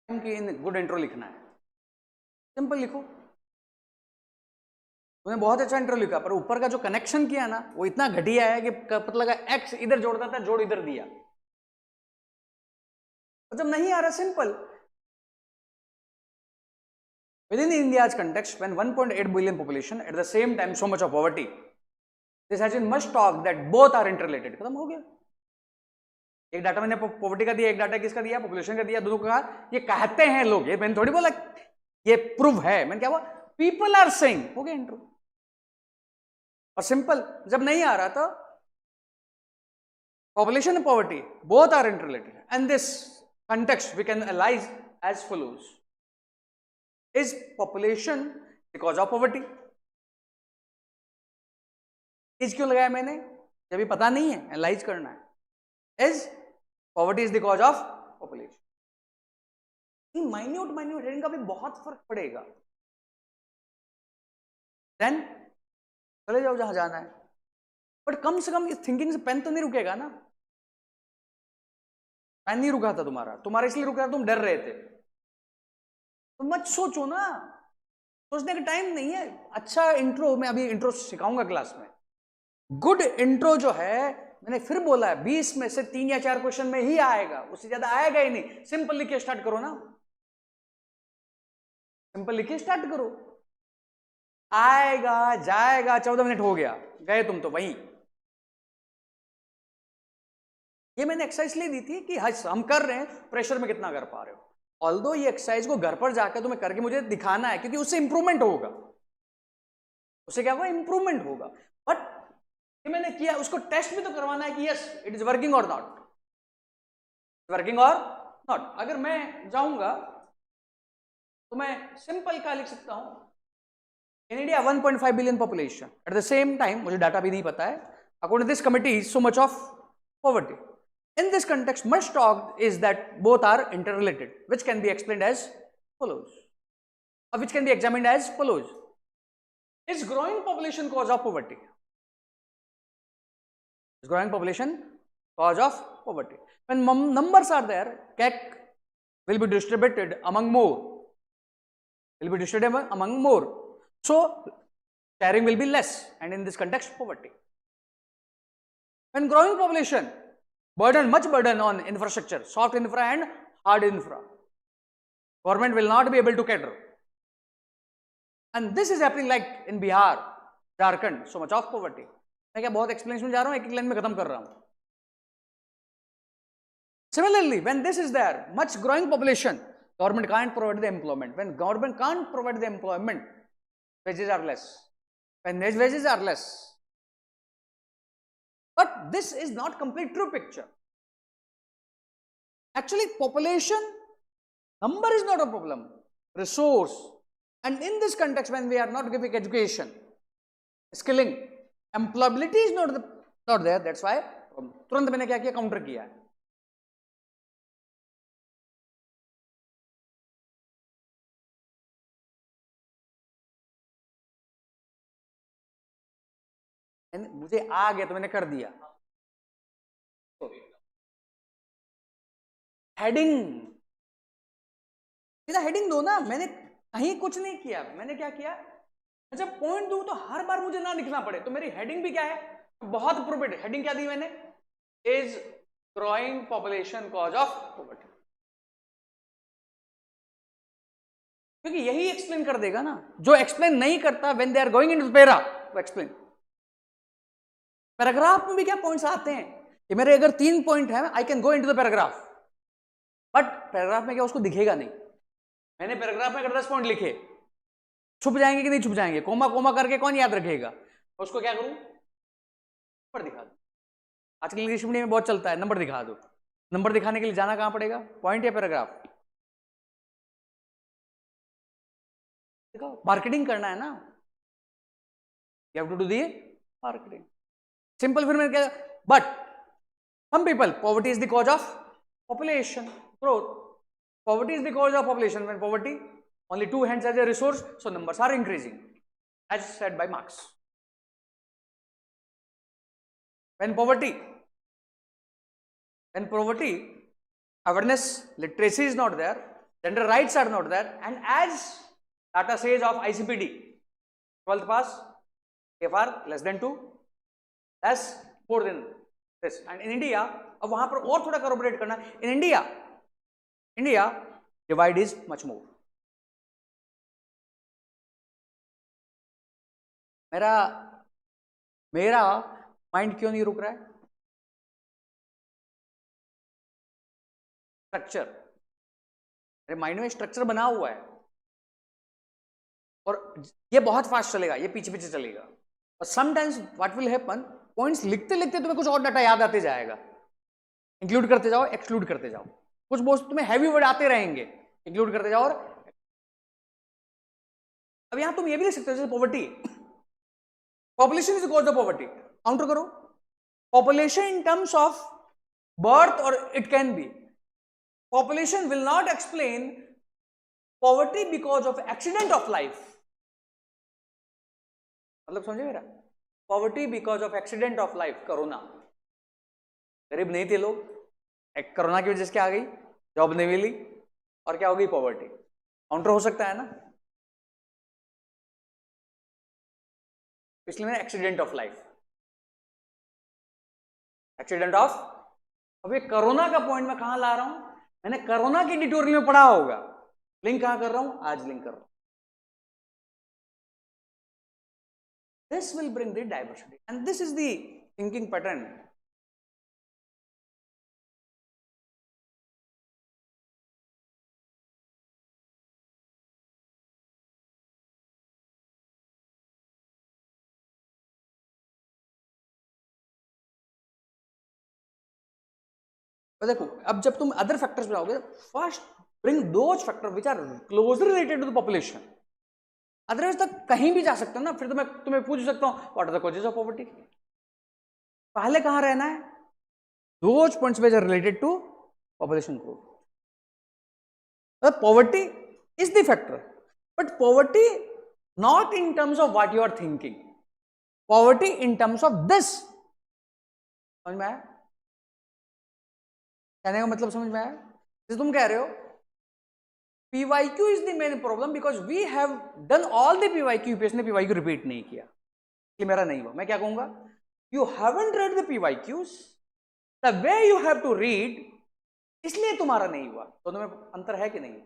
की गुड इंट्रो लिखना है, सिंपल लिखो। तूने बहुत अच्छा इंट्रो लिखा, पर ऊपर का जो कनेक्शन किया ना वो इतना घटिया है कि पता लगा एक्स इधर जोड़ता था, जोड़ इधर दिया। तो जब नहीं आ रहा, simple, within India's context, when 1.8 billion population at the same time so much of poverty, this has been much talk that both are interrelated. खत्म हो गया। एक डाटा मैंने पॉवर्टी का दिया, एक डाटा किसका दिया, पॉपुलेशन का दिया, दोनों का। ये कहते हैं लोग, ये मैंने थोड़ी बोला ये प्रूव है, मैंने क्या बोला, पीपल आर सेइंग, हो गया इंट्रो। और सिंपल, जब नहीं आ रहा था, population and poverty both are interrelated, and this context we can analyze as follows. Is population because of poverty? Is क्यों लगाया मैंने, जब भी पता नहीं है, एनालाइज करना है। Is poverty is the cause of population. Minute heading का भी बहुत फर्क पड़ेगा। देन चले जाओ जहां जाना है, बट कम से कम इस थिंकिंग से पेन तो नहीं रुकेगा ना। पेन नहीं रुका था तुम्हारा इसलिए रुका था, तुम डर रहे थे। तो मत सोचो ना, सोचने का टाइम नहीं है। अच्छा इंट्रो, मैं अभी इंट्रो सिखाऊंगा क्लास में। गुड इंट्रो जो है, मैंने फिर बोला है, 20 में से 3 या 4 क्वेश्चन में ही आएगा, उससे ज्यादा आएगा ही नहीं। सिंपल लिख के स्टार्ट करो ना, सिंपल लिख के स्टार्ट करो, आएगा जाएगा। 14 मिनट हो गया, गए तुम तो वहीं। ये मैंने एक्सरसाइज ले दी थी कि हम कर रहे हैं, प्रेशर में कितना कर पा रहे हो। ऑल्दो ये एक्सरसाइज को घर पर जाकर तुम्हें करके मुझे दिखाना है, क्योंकि उससे इंप्रूवमेंट होगा, उससे क्या होगा, इंप्रूवमेंट होगा। बट ये मैंने किया, उसको टेस्ट भी तो करवाना है कि यस इट इज वर्किंग और नॉट, वर्किंग और नॉट। अगर मैं जाऊंगा तो मैं सिंपल क्या लिख सकता हूं, in India 1.5 billion population, at the same time मुझे डाटा भी नहीं पता है, according to this committee so much of poverty. In this context, much talk is that both are interrelated, which can be explained as follows, or which can be examined as follows. Is growing population cause of poverty? Is growing population cause of poverty? When numbers are there, CAC will be distributed among more. Will be distributed among more. So sharing will be less, and in this context, poverty. When growing population, much burden on infrastructure, soft infra and hard infra, government will not be able to cater, and this is happening like in Bihar, Jharkhand, so much of poverty. मैं क्या बहुत explanation जा रहा हूं, एक line में खत्म कर रहा हूं। Similarly, when this is there, much growing population, government can't provide the employment. When government can't provide the employment, wages are less. When wages are less, but this is not complete true picture. Actually, population number is not a problem, resource. And in this context, when we are not giving education, skilling, employability is not there. That's why तुरंत मैंने क्या किया, counter किया है। मुझे आ गया तो मैंने कर दिया। हेडिंग, सीधा हेडिंग दो ना, मैंने कहीं कुछ नहीं किया। मैंने क्या किया, जब पॉइंट दूं तो हर बार मुझे ना लिखना पड़े, तो मेरी हेडिंग भी क्या है, बहुत अप्रोप्रिएट हेडिंग क्या दी मैंने, is growing population cause of poverty, क्योंकि यही एक्सप्लेन कर देगा ना। जो एक्सप्लेन नहीं करता when they are going into para, वो एक्सप्लेन। पैराग्राफ में भी क्या पॉइंट्स आते हैं कि मेरे अगर 3 पॉइंट है, आई can go into the paragraph, but paragraph में क्या उसको दिखेगा नहीं। मैंने पैराग्राफ में अगर 10 पॉइंट लिखे, छुप जाएंगे कि नहीं छुप जाएंगे, कोमा कोमा करके कौन याद रखेगा, उसको क्या करूं, नंबर दिखा दो। आजकल इंग्लिश मीडियम में बहुत चलता है, नंबर दिखा दो। नंबर दिखाने के लिए जाना कहां पड़ेगा, पॉइंट या पैराग्राफ। देखो मार्केटिंग करना है ना, you have to do the marketing, simple. फिर मैंने क्या, but some people, poverty is the cause of population growth, poverty is the cause of population. When poverty, only 2 hands as a resource, so numbers are increasing, as said by Marx. When poverty, awareness, literacy is not there, Gender rights are not there, and as data says of ICPD, 12th pass, AFR less than 2, less more than this. And in India, अब वहां पर और थोड़ा corroborate करना, in India divide is much more. मेरा mind क्यों नहीं रुक रहा है? स्ट्रक्चर, मेरे माइंड में स्ट्रक्चर बना हुआ है और ये बहुत फास्ट चलेगा, ये पीछे पीछे चलेगा। और sometimes what will happen, points लिखते लिखते तुम्हें कुछ और डाटा याद आते जाएगा, इंक्लूड करते जाओ, एक्सक्लूड करते जाओ, कुछ बहुत तुम्हें हैवी वर्ड आते रहेंगे, इंक्लूड करते जाओ। और अब यहां तुम ये भी लिख सकते हो जैसे poverty, population is cause of poverty, counter करो, population in terms of birth, और it can be population will not explain poverty because of accident of life. मतलब समझे मेरा? Poverty because of accident of life, corona, गरीब नहीं थे लोग, एक कोरोना की वजह से क्या आ गई, जॉब नहीं मिली, और क्या हो गई, पॉवर्टी। काउंटर हो सकता है ना, इसलिए मैंने accident of life, accident of. अब ये कोरोना का पॉइंट मैं कहां ला रहा हूं, मैंने कोरोना की ट्यूटोरियल में पढ़ा होगा, लिंक कहां कर रहा हूं, आज लिंक कर रहा हूं। This will bring the diversity, and this is the thinking pattern. तो देखो, अब जब तुम अदर फैक्टर्स बनाओगे, first bring those factor which are closely related to the population. Otherwise तक कहीं भी जा सकते हो ना, फिर तो मैं तुम्हें पूछ सकता हूं what are the causes of poverty. पहले कहां रहना है, those points which are related to population growth. Poverty is the factor, but poverty not in terms of what you are thinking, poverty in terms of this. समझ में आया कहने का मतलब? समझ में आया? जैसे तुम कह रहे हो PYQ is the main problem because we have done all the PYQ, UPSC ने PYQ रिपीट नहीं किया, इसलिए मेरा नहीं हुआ। मैं क्या कहूंगा, you haven't read the PYQs the way you have to read, इसलिए तुम्हारा नहीं हुआ। दोनों में अंतर है कि नहीं?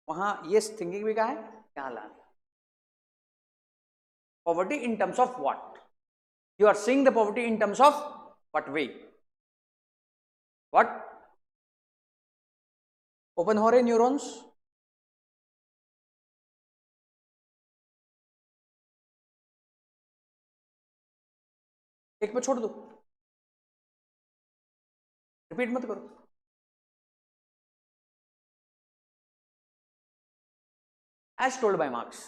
वहां ये थिंकिंग भी क्या है, क्या लाना। Poverty in terms of what, you are seeing the poverty in terms of what way, what open हो रहे न्यूरॉन्स, एक पे छोड़ दो, रिपीट मत करो। एज टोल्ड बाय मार्क्स,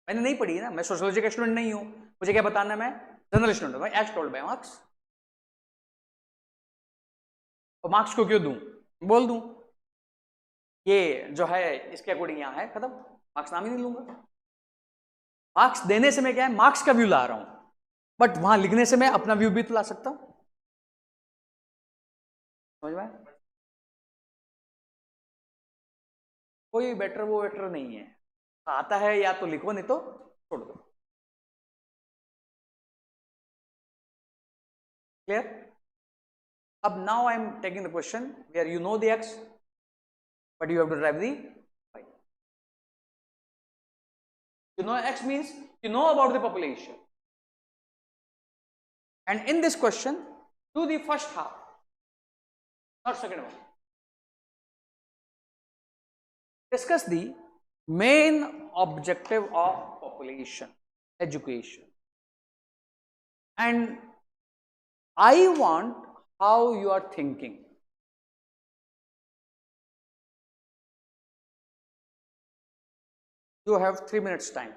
मैंने नहीं पढ़ी है ना, मैं सोशियोलॉजी का स्टूडेंट नहीं हूं, मुझे क्या बताना, मैं जनरल स्टूडेंट हूं। एज टोल्ड बाय मार्क्स, तो मार्क्स को क्यों दूं, बोल दूं ये जो है इसके अकॉर्डिंग यहां है, खत्म, मार्क्स नाम ही नहीं लूंगा। मार्क्स देने से मैं क्या है, मार्क्स का व्यू ला रहा हूं, बट वहां लिखने से मैं अपना व्यू भी तो ला सकता हूं। समझ में? कोई बेटर वो बेटर नहीं है, आता है या तो लिखो, नहीं तो छोड़ दो। क्लियर? अब now I am taking the question where you know the X but you have to drive the Y. You know X means you know about the population, and in this question do the first half, not second one. Discuss the main objective of population education, and I want how you are thinking. You have 3 minutes time.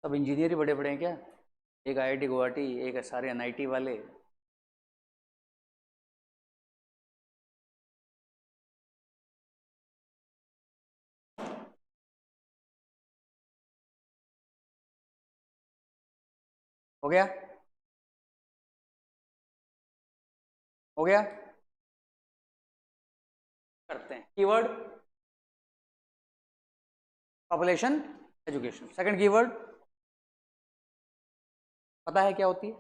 सब engineer ही बड़े बड़े हैं क्या? एक IIT Guwahati, एक सारे NIT वाले। हो गया? हो गया? करते हैं keyword population education. Second keyword पता है क्या होती है?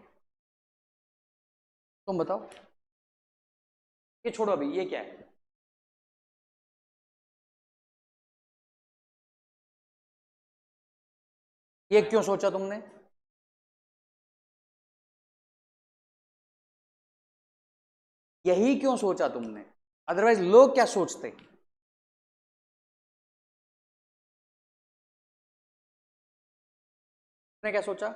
तुम बताओ। ये छोड़ो अभी, ये क्या है? ये क्यों सोचा तुमने? यही क्यों सोचा तुमने? अदरवाइज लोग क्या सोचते? तुमने क्या सोचा?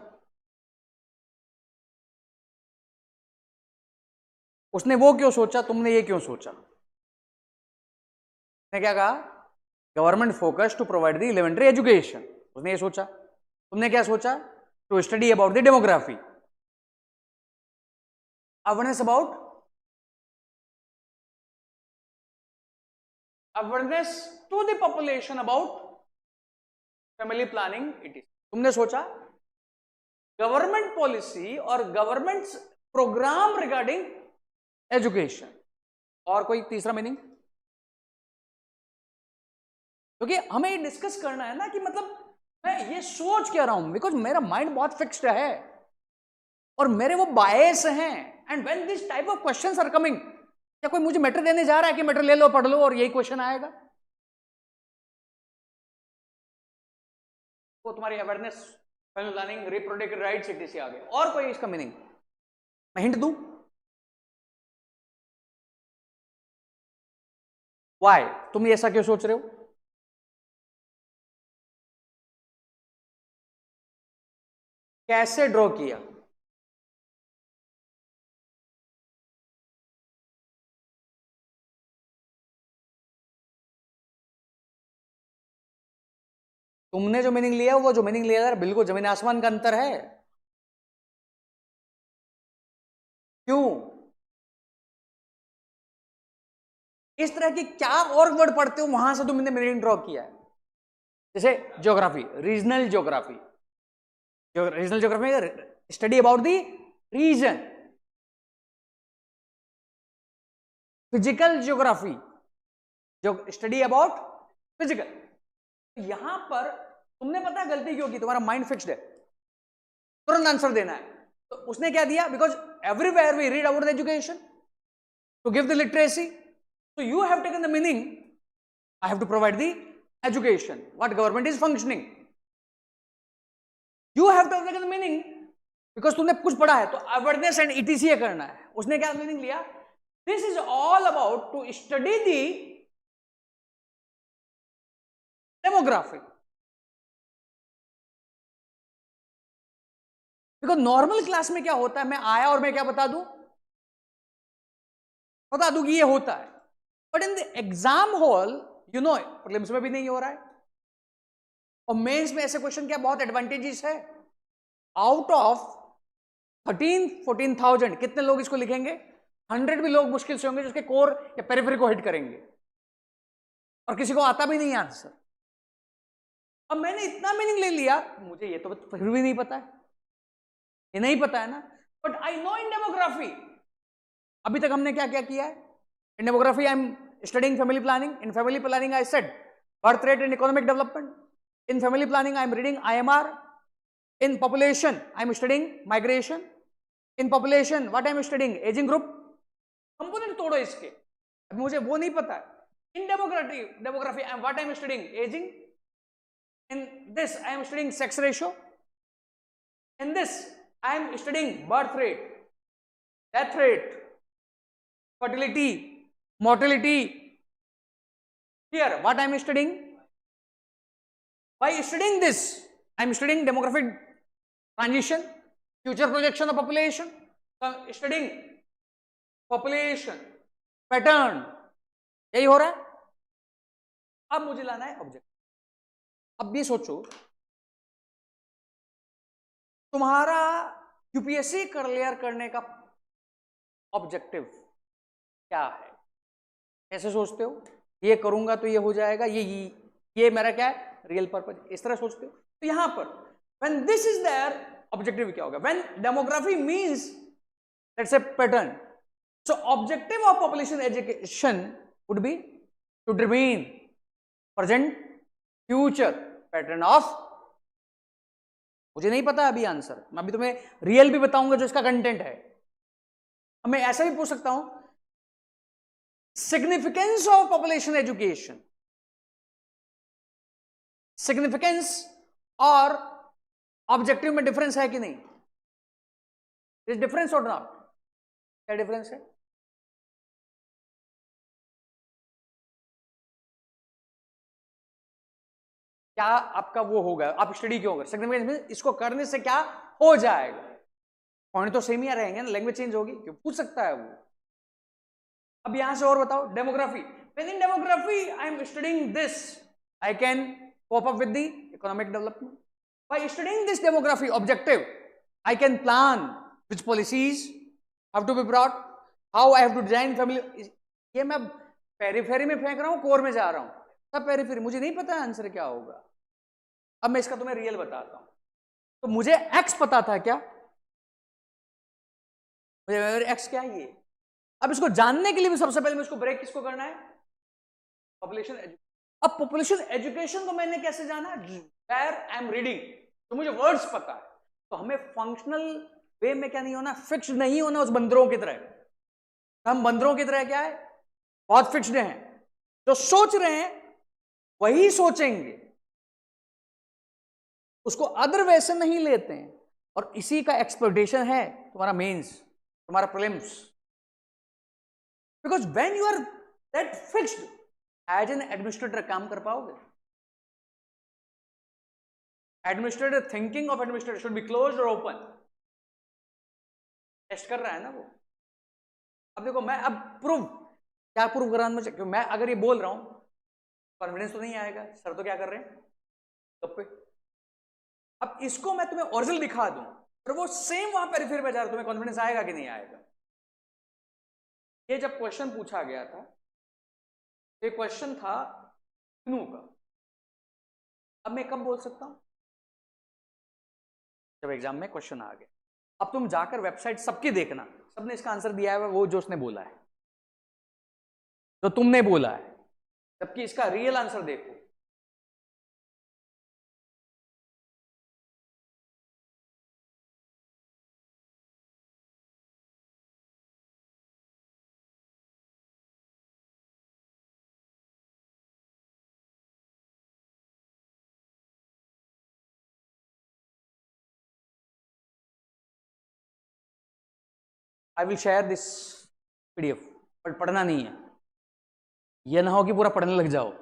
उसने वो क्यों सोचा, तुमने ये क्यों सोचा? उसने क्या कहा? Government focus to provide the elementary education, उसने ये सोचा। तुमने क्या सोचा? To study about the demography, awareness about, awareness to the population about family planning it is. तुमने सोचा गवर्नमेंट पॉलिसी और गवर्नमेंट प्रोग्राम रिगार्डिंग एजुकेशन। और कोई तीसरा मीनिंग? क्योंकि हमें ये डिस्कस करना है ना कि मतलब मैं ये सोच क्या रहा हूं, बिकॉज मेरा माइंड बहुत फिक्स्ड है और मेरे वो बायस हैं। And when this type of questions are coming, क्या कोई मुझे मैटर देने जा रहा है कि मैटर ले लो पढ़ लो और यही क्वेश्चन आएगा? वो तुम्हारी awareness, family planning, reproductive rights etc आ गए। और कोई इसका मीनिंग मैं हिंट दूं? वाई? तुम ऐसा क्यों सोच रहे हो? कैसे ड्रॉ किया? तुमने जो मीनिंग लिया वो जो मीनिंग लिया यार बिल्कुल जमीन आसमान का अंतर है। क्यों? इस तरह की क्या और वर्ड पढ़ते हो वहां से तुमने मीनिंग ड्रॉ किया है? जैसे geography, regional geography, regional geography study about the region. Physical geography जो स्टडी अबाउट फिजिकल। यहां पर तुमने पता है गलती क्यों की? तुम्हारा माइंड फिक्स्ड है, तुरंत आंसर देना है। तो उसने क्या दिया? Because everywhere we read about the education to give the literacy, so you have taken the meaning I have to provide the education, what government is functioning. You have to taken the meaning because तुमने कुछ पढ़ा है तो awareness and etc. करना है। उसने क्या meaning लिया? This is all about to study the demography. Because normal class में क्या होता है, मैं आया और मैं क्या बता दूं कि ये होता है, but in the exam hall you know prelims में भी नहीं हो रहा है और मेंस में ऐसे क्वेश्चन क्या बहुत एडवांटेजेस है। आउट ऑफ 13-14,000 कितने लोग इसको लिखेंगे? 100 भी लोग मुश्किल से होंगे जिसके कोर या पेरिफेरी को हिट करेंगे और किसी को आता भी नहीं आंसर। अब मैंने इतना मीनिंग ले लिया, मुझे ये तो फिर भी नहीं पता है, ये नहीं पता है ना, but I know in demography. अभी तक हमने क्या क्या किया है? In demography I am studying family planning, in family planning I said birth rate and economic development, in family planning I am reading IMR, in population I am studying migration, in population what I am studying aging group। Component तोड़ो इसके, अभी मुझे वो नहीं पता है। In demography I am what I am studying aging, in this I am studying sex ratio, in this I am studying birth rate, death rate, fertility, mortality। Here what I am studying? By studying this I am studying demographic transition, future projection of population, studying population pattern। यही हो रहा है। अब मुझे लाना है object. अब ये सोचो तुम्हारा यूपीएससी क्लियर करने का ऑब्जेक्टिव क्या है? कैसे सोचते हो? ये करूंगा तो ये हो जाएगा, ये मेरा क्या है रियल पर्पज, इस तरह सोचते हो? तो यहां पर when this is there, objective क्या होगा? When demography means that's a pattern, so objective of population education would be to determine present future pattern of, मुझे नहीं पता अभी आंसर, मैं अभी तुम्हें रियल भी बताऊंगा जो इसका कंटेंट है। अब मैं ऐसा भी पूछ सकता हूं, significance of population education, significance और ऑब्जेक्टिव में डिफरेंस है कि नहीं? इज डिफरेंस और नॉट? क्या डिफरेंस है? क्या आपका वो होगा, आप स्टडी क्यों करें? सिग्निफिकेंस में इसको करने से क्या हो जाएगा? पॉइंट तो सेम ही रहेंगे ना, लैंग्वेज चेंज होगी, क्यों पूछ सकता है वो। अब यहां से और बताओ, demography, when in demography I am studying this, I can cope up with the economic development. By studying this demography objective, I can plan which policies have to be brought, how I have to design family. ये मैं periphery में फेंक रहा हूं, core में जा रहा हूं, सब पेरीफेरी, मुझे नहीं पता आंसर क्या होगा। अब मैं इसका तुम्हें रियल बताता हूं। तो मुझे एक्स पता था क्या? मुझे एक्स क्या है ये। अब इसको जानने के लिए भी सबसे पहले मैं इसको ब्रेक किसको करना है? Population education. अब पॉपुलेशन एजुकेशन को मैंने कैसे जाना? वेयर आई एम रीडिंग, तो मुझे वर्ड्स पता है। तो हमें फंक्शनल वे में क्या नहीं होना, फिक्स्ड नहीं होना उस बंदरों की तरह। हम बंदरों की तरह क्या है, बहुत फिक्स्ड हैं, जो सोच रहे हैं वही सोचेंगे, उसको अदर वे से नहीं लेते हैं। और इसी का एक्सपेक्टेशन है तुम्हारा मेंस, तुम्हारा prelims. Because when you are that fixed, as an administrator काम कर पाओगे? Administrator thinking of administrator should be closed और ओपन। टेस्ट कर रहा है ना वो। अब देखो, मैं अब प्रूव, क्या प्रूव कराना मुझे? क्यों मैं अगर ये बोल रहा हूं, कॉन्फिडेंस तो नहीं आएगा, सर तो क्या कर रहे हैं गप्पे। अब इसको मैं तुम्हें ओरिजिनल दिखा दूं और वो सेम वहां पेरिफेरी पे जा रहा, तुम्हें कॉन्फिडेंस आएगा कि नहीं आएगा? ये जब क्वेश्चन पूछा गया था, ये क्वेश्चन था क्नू का। अब मैं कब बोल सकता हूं? जब एग्जाम में क्वेश्चन आ गया। अब तुम जाकर वेबसाइट सबकी देखना, सबने इसका आंसर दिया है वो जो उसने बोला है, जो तुमने बोला है, जबकि इसका रियल आंसर देखो। I will share this PDF, but पढ़ना नहीं है, यह ना हो कि पूरा पढ़ने लग जाओ।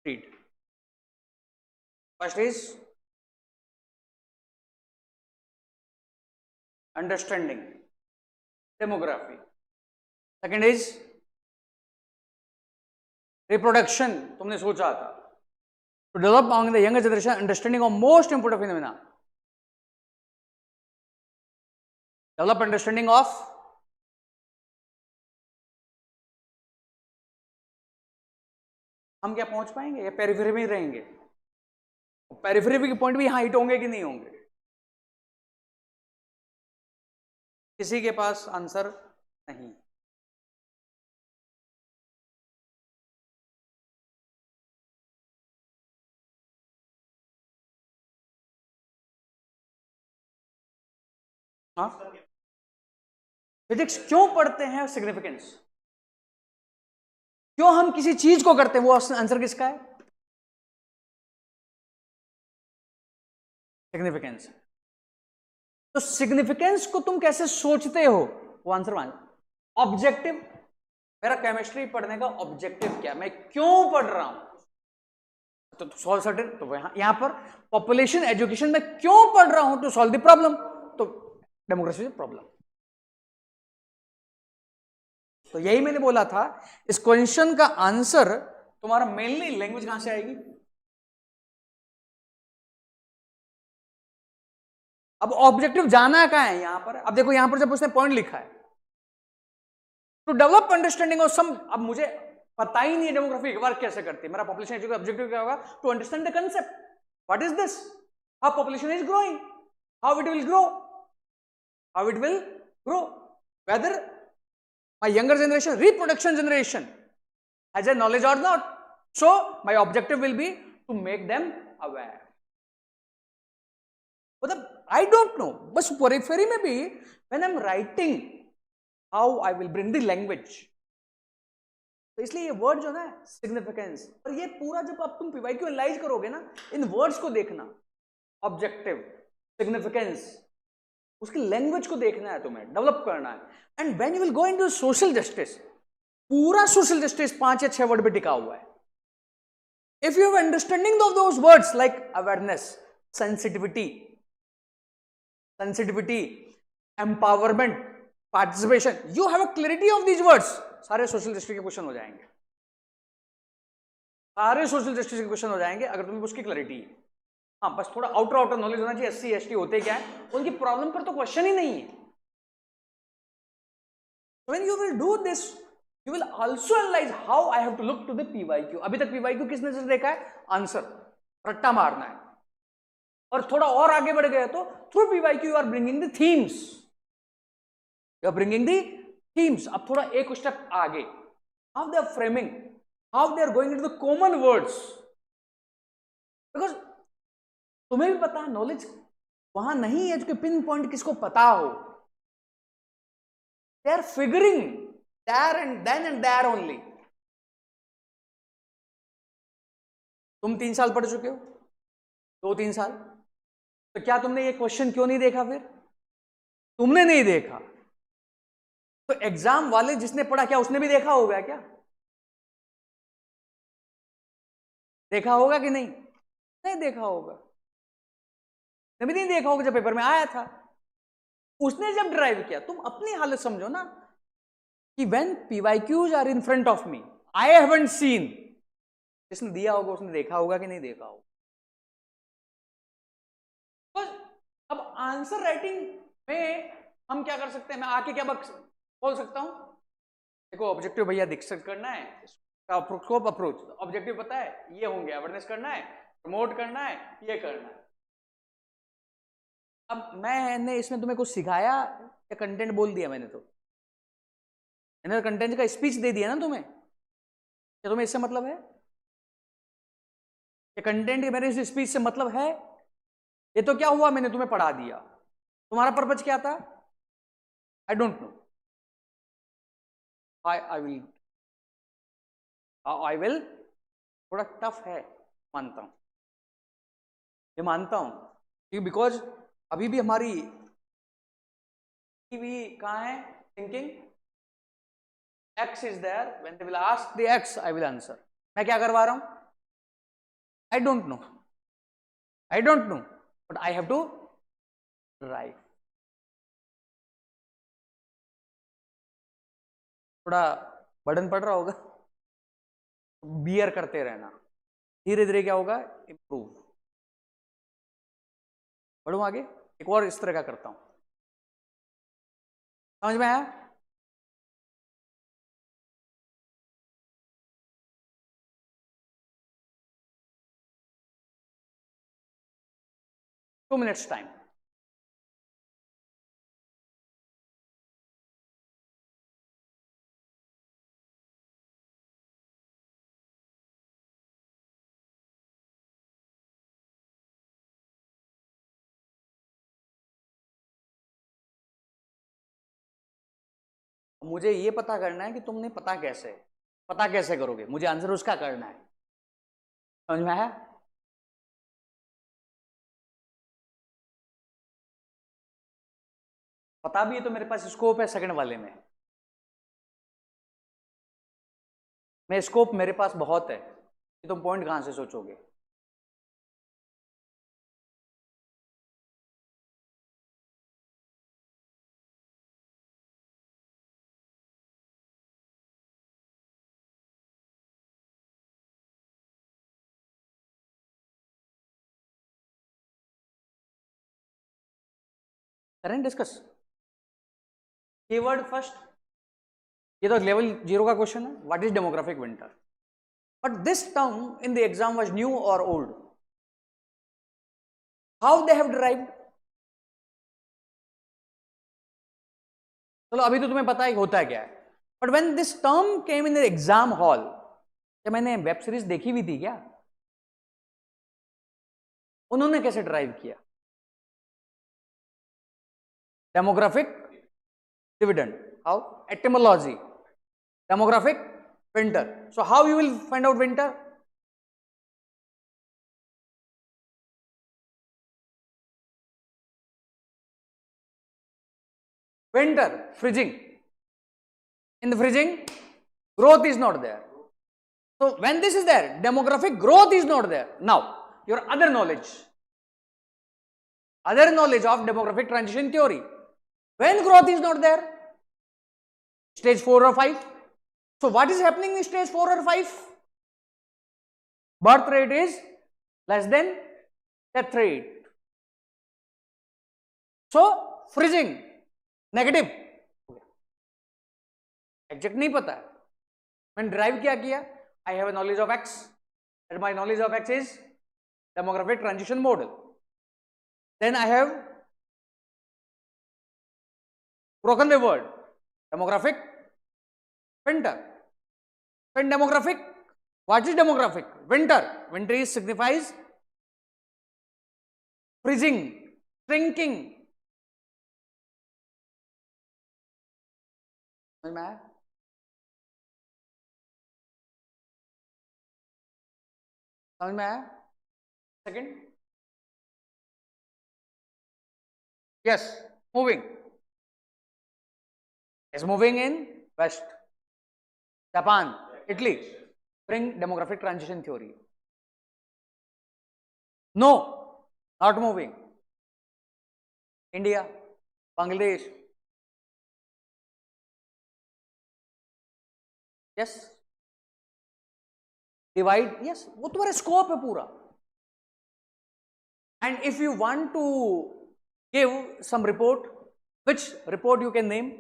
Read. First is understanding demography. Second is reproduction. तुमने सोचा था to develop among the younger generation understanding of most important phenomena. Develop understanding of हम क्या पहुंच पाएंगे या पेरिफेरी में ही रहेंगे? पेरिफेरी के पॉइंट भी यहां हिट होंगे कि नहीं होंगे? किसी के पास आंसर नहीं। हाँ, फिजिक्स क्यों पढ़ते हैं? सिग्निफिकेंस, क्यों हम किसी चीज को करते हैं, वो आंसर किसका है? सिग्निफिकेंस। तो सिग्निफिकेंस को तुम कैसे सोचते हो, वो आंसर मान। ऑब्जेक्टिव, मेरा केमिस्ट्री पढ़ने का ऑब्जेक्टिव क्या, मैं क्यों पढ़ रहा हूं, तो सॉल्व सर्टेन, तो यहां पर पॉपुलेशन एजुकेशन में क्यों पढ़ रहा हूं, टू सॉल्व द प्रॉब्लम, तो डेमोक्रेसी प्रॉब्लम। तो यही मैंने बोला था, इस क्वेश्चन का आंसर तुम्हारा मेनली लैंग्वेज कहां से आएगी। अब ऑब्जेक्टिव जाना कहां है यहां पर, अब देखो यहां पर जब उसने पॉइंट लिखा है, to develop understanding of some, अब मुझे पता ही नहीं है डेमोग्राफी वर्क कैसे करती है, मेरा पॉपुलेशन एजुकेशन ऑब्जेक्टिव क्या होगा, to understand the concept, what is this, how population is growing, how it will grow, how it will grow, whether my younger generation, reproduction generation, has a knowledge or not. So my objective will be to make them aware. मतलब I don't know, बस periphery में भी when I'm writing how I will bring the language, तो इसलिए ये word जो ना significance, और ये पूरा जब अब तुम पीवाईक्यू एनालाइज करोगे ना, इन वर्ड्स को देखना, ऑब्जेक्टिव, सिग्निफिकेंस, उसकी लैंग्वेज को देखना है, तुम्हें डेवलप करना है। And when you will go into social justice, पूरा सोशल जस्टिस 5 या 6 वर्ड पे टिका हुआ है। If you have understanding of those words like awareness, sensitivity, empowerment, participation, you have a clarity of these words, सारे social justice के question हो जाएंगे, सारे सोशल जस्टिस के क्वेश्चन हो जाएंगे अगर तुम्हें उसकी क्लैरिटी है। हाँ, बस थोड़ा आउटर नॉलेज होना चाहिए, एससी एसटी होते क्या है, उनकी प्रॉब्लम पर तो क्वेश्चन ही नहीं है। When you will do this, you will also analyze how I have to look to the PYQ. अभी तक PYQ किस नजर से देखा है, आंसर रट्टा मारना है, और थोड़ा और आगे बढ़ गया तो through PYQ you are bringing the themes, you are bringing the themes. अब थोड़ा एक स्टेप आगे, how they are framing, how they are going into the common words, because तुम्हें भी पता है नॉलेज वहां नहीं है जो पिन पॉइंट किसको पता हो, they are figuring there and then and there only. तुम 3 साल पढ़ चुके हो, 2-3 साल, तो क्या तुमने ये क्वेश्चन क्यों नहीं देखा, फिर तुमने नहीं देखा तो एग्जाम वाले जिसने पढ़ा क्या उसने भी देखा होगा क्या, देखा होगा कि नहीं, नहीं देखा होगा, कभी नहीं देखा होगा, जब पेपर में आया था उसने जब ड्राइव किया। तुम अपनी हालत समझो ना कि when PYQs are in front of me, I haven't seen, जिसने दिया होगा उसने देखा होगा कि नहीं देखा होगा। तो अब आंसर राइटिंग में हम क्या कर सकते हैं, मैं आके क्या बोल सकता हूं, देखो ऑब्जेक्टिव भैया डिस्कस करना है, स्कोप अप्रोच, ऑब्जेक्टिव पता है ये होंगे, अवेयरनेस करना है, प्रमोट करना है, ये करना है। अब मैंने इसमें तुम्हें कुछ सिखाया या कंटेंट बोल दिया, मैंने कंटेंट का स्पीच दे दिया ना तुम्हें, क्या तुम्हें इससे मतलब है, ये कंटेंट मेरे इस स्पीच से मतलब है, ये तो क्या हुआ मैंने तुम्हें पढ़ा दिया, तुम्हारा पर्पज क्या था, I don't know, I will थोड़ा टफ है, मानता हूं, ये मानता हूं, क्योंकि बिकॉज अभी भी हमारी कहां है thinking, x is there, when they will ask the x I will answer, मैं क्या करवा रहा हूं, I don't know, but I have to write, थोड़ा बर्डन पड़ रहा होगा, बियर करते रहना, धीरे धीरे क्या होगा, इंप्रूव। बढ़ूं आगे, एक और इस तरह का करता हूं, समझ में आया। 2 minutes time। मुझे ये पता करना है कि तुमने पता कैसे करोगे, मुझे आंसर उसका करना है। समझ में आया? पता भी है तो मेरे पास स्कोप है सेकंड वाले में, स्कोप मेरे पास बहुत है कि तुम पॉइंट कहां से सोचोगे। करेंट डिस्कस कीवर्ड फर्स्ट, ये तो लेवल 0 का क्वेश्चन है, what is demographic winter. But this term in the exam was new और old, how they have derived. चलो अभी तो तुम्हें पता है होता है क्या है, but when this term came in the exam hall, क्या मैंने वेब सीरीज देखी हुई थी क्या, उन्होंने कैसे ड्राइव किया? Demographic dividend, how? Etymology, demographic winter, so how you will find out winter? Winter, freezing. In the freezing, growth is not there. So when this is there, demographic growth is not there. Now, your other knowledge of demographic transition theory. When growth is not there, stage 4 or 5. So what is happening in stage 4 or 5? Birth rate is less than death rate. So freezing, negative, exact नहीं पता है, मैंने derive क्या किया, I have a knowledge of X and my knowledge of X is demographic transition model, then I have broken the word demographic winter, then demographic, what is demographic? Winter is signifies freezing, shrinking. समझ में आया? समझ में आया? Second, yes, moving is moving in west, Japan, Italy, bring demographic transition theory. No, not moving, India, Bangladesh, yes, divide, yes, वो तुम्हारा scope है पूरा. And if you want to give some report, which report you can name?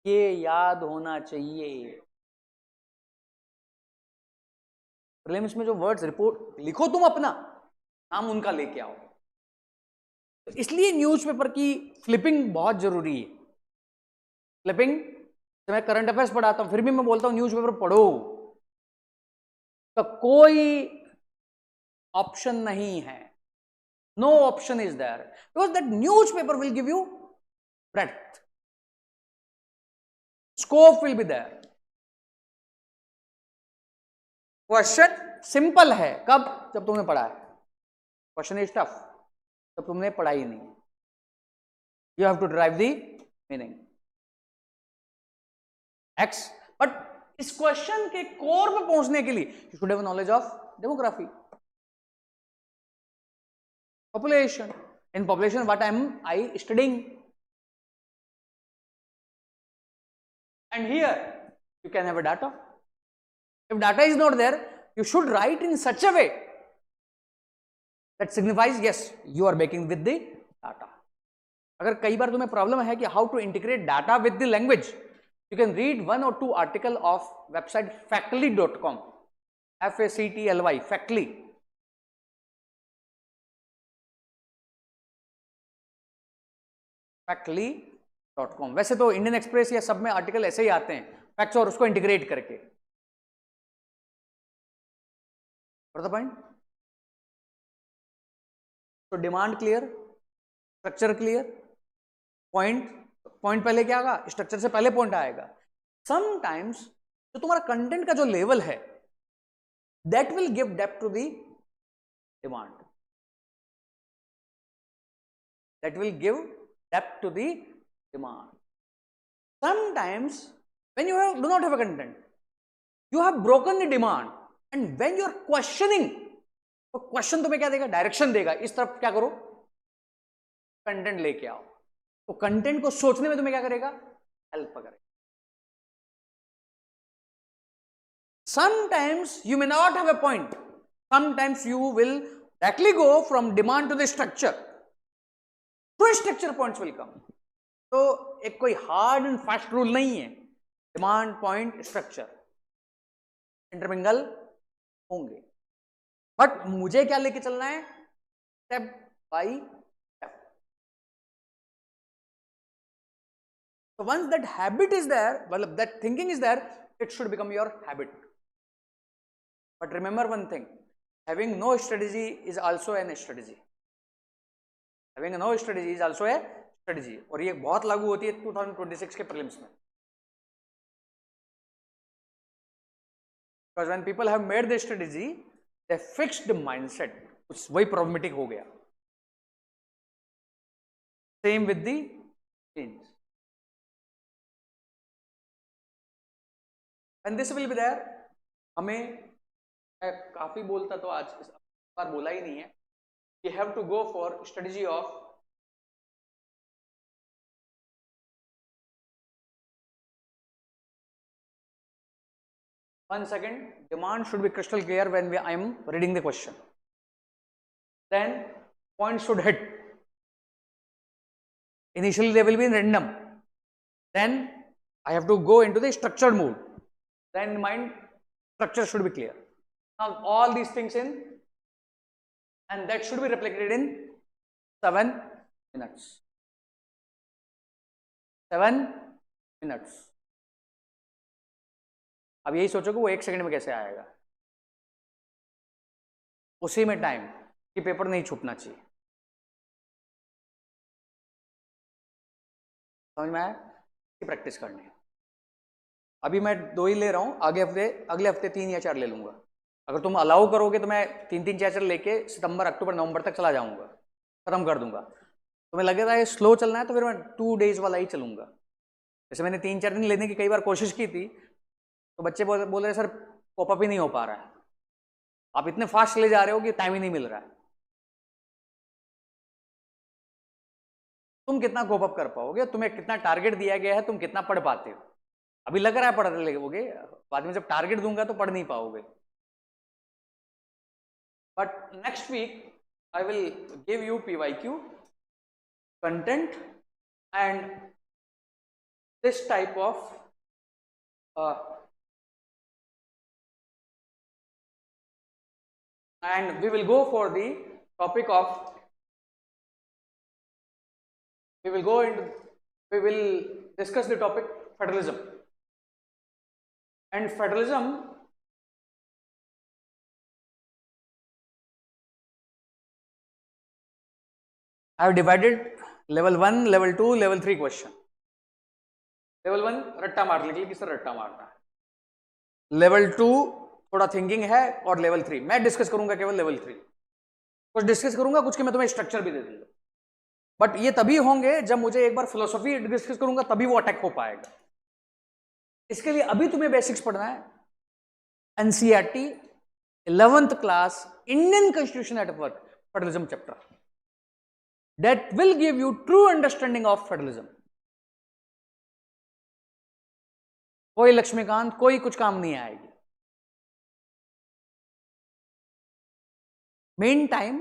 ये याद होना चाहिए. Prelims में जो वर्ड्स रिपोर्ट लिखो तुम अपना नाम उनका लेके आओ. तो इसलिए न्यूज़पेपर की फ्लिपिंग बहुत जरूरी है. फ्लिपिंग, मैं करंट अफेयर्स पढ़ाता हूं फिर भी मैं बोलता हूं न्यूज़पेपर पढ़ो. तो कोई ऑप्शन नहीं है, no option is there, because that newspaper will give you breadth, scope will be there. Question simple है कब? जब तुमने पढ़ा है. क्वेश्चन इज टफ जब तुमने पढ़ाई नहीं. You have to drive the meaning X. But इस क्वेश्चन के कोर पे पहुंचने के लिए you should have knowledge of demography, population. In population what I studying, and here you can have a data. If data is not there, you should write in such a way that signifies yes you are making with the data. अगर कई बार तुम्हें problem है कि how to integrate data with the language, you can read 1 or 2 article of website factly.com, F-A-C-T-L-Y, Factly. Factly.com. वैसे तो Indian express या सब में आर्टिकल ऐसे ही आते हैं, फैक्ट्स और उसको इंटीग्रेट करके. पॉइंट तो demand clear, structure clear, point पहले क्या आएगा, स्ट्रक्चर से पहले पॉइंट आएगा. समटाइम्स जो तुम्हारा कंटेंट का जो लेवल है that will give depth to the demand, that will give depth to the demand. Sometimes when you do not have a content, you have broken the demand, and when you are questioning, तो question तुम्हें क्या देगा, direction देगा, इस तरफ क्या करो, content लेके आओ. तो कंटेंट को सोचने में तुम्हें क्या करेगा, हेल्प करेगा. Sometimes you may not have a point, sometimes you will directly go from demand to the structure. तो स्ट्रक्चर पॉइंट्स विल कम. तो एक कोई हार्ड एंड फास्ट रूल नहीं है, डिमांड पॉइंट स्ट्रक्चर इंटरमिंगल होंगे, बट मुझे क्या लेके चलना है, step by step. So once that habit is there, well, that thinking is there, it should become your habit. But remember one thing, having no strategy is also an strategy. Having no strategy is also a strategy. और ये बहुत लागू होती है 2026 के prelims में. Because when people have made their strategy, they fixed the mindset. कुछ वही प्रॉब्लमेटिक हो गया. Same with the change. And this will be there. हमें, मैं काफी बोलता तो आज इस बार बोला ही नहीं है. You have to go for strategy of one second. Demand should be crystal clear when I am reading the question. Then points should hit. Initially they will be in random. Then I have to go into the structured mode. Then mind structure should be clear. Now all these things in, and that should be replicated in 7 minutes. 7 minutes. अब यही सोचो कि वो 1 second में कैसे आएगा, उसी में टाइम कि पेपर नहीं छूटना चाहिए. समझ में आया? कि प्रैक्टिस करनी है. अभी मैं 2 ही ले रहा हूं, अगले हफ्ते 3 या 4 ले लूंगा. अगर तुम अलाउ करोगे तो मैं 3-3 4 लेके सितंबर अक्टूबर नवंबर तक चला जाऊंगा, खत्म कर दूंगा. तुम्हें लगेगा ये स्लो चलना है तो फिर मैं 2 days वाला ही चलूंगा. जैसे मैंने 3-4 दिन लेने की कई बार कोशिश की थी, तो बच्चे बोल रहे सर पॉपअप ही नहीं हो पा रहा है, आप इतने फास्ट ले जा रहे हो कि टाइम ही नहीं मिल रहा है. तुम कितना कोपअप कर पाओगे, तुम्हें कितना टारगेट दिया गया है, तुम कितना पढ़ पाते हो. अभी लग रहा है पढ़ लोगे, बाद में जब टारगेट दूंगा तो पढ़ नहीं पाओगे. But next week I will give you PYQ, content, and this type of and we will go for the topic of, we will discuss the topic federalism. And federalism, I have divided level 1, level 2, level 3 question. Level 1 रट्टा मार के किस तरह रट्टा मारना है. Level 2 थोड़ा thinking है, और लेवल 3 मैं डिस्कस करूंगा केवल लेवल 3. कुछ डिस्कस करूंगा, कुछ के मैं तुम्हें स्ट्रक्चर भी दे दूंगा. बट ये तभी होंगे जब मुझे एक बार फिलोसॉफी डिस्कस करूंगा, तभी वो अटैक हो पाएगा. इसके लिए अभी तुम्हें बेसिक्स पढ़ना है. NCERT 11th class Indian constitution at work federalism chapter, that will give you true understanding of federalism. कोई लक्ष्मीकांत कोई कुछ काम नहीं आएगी. Main time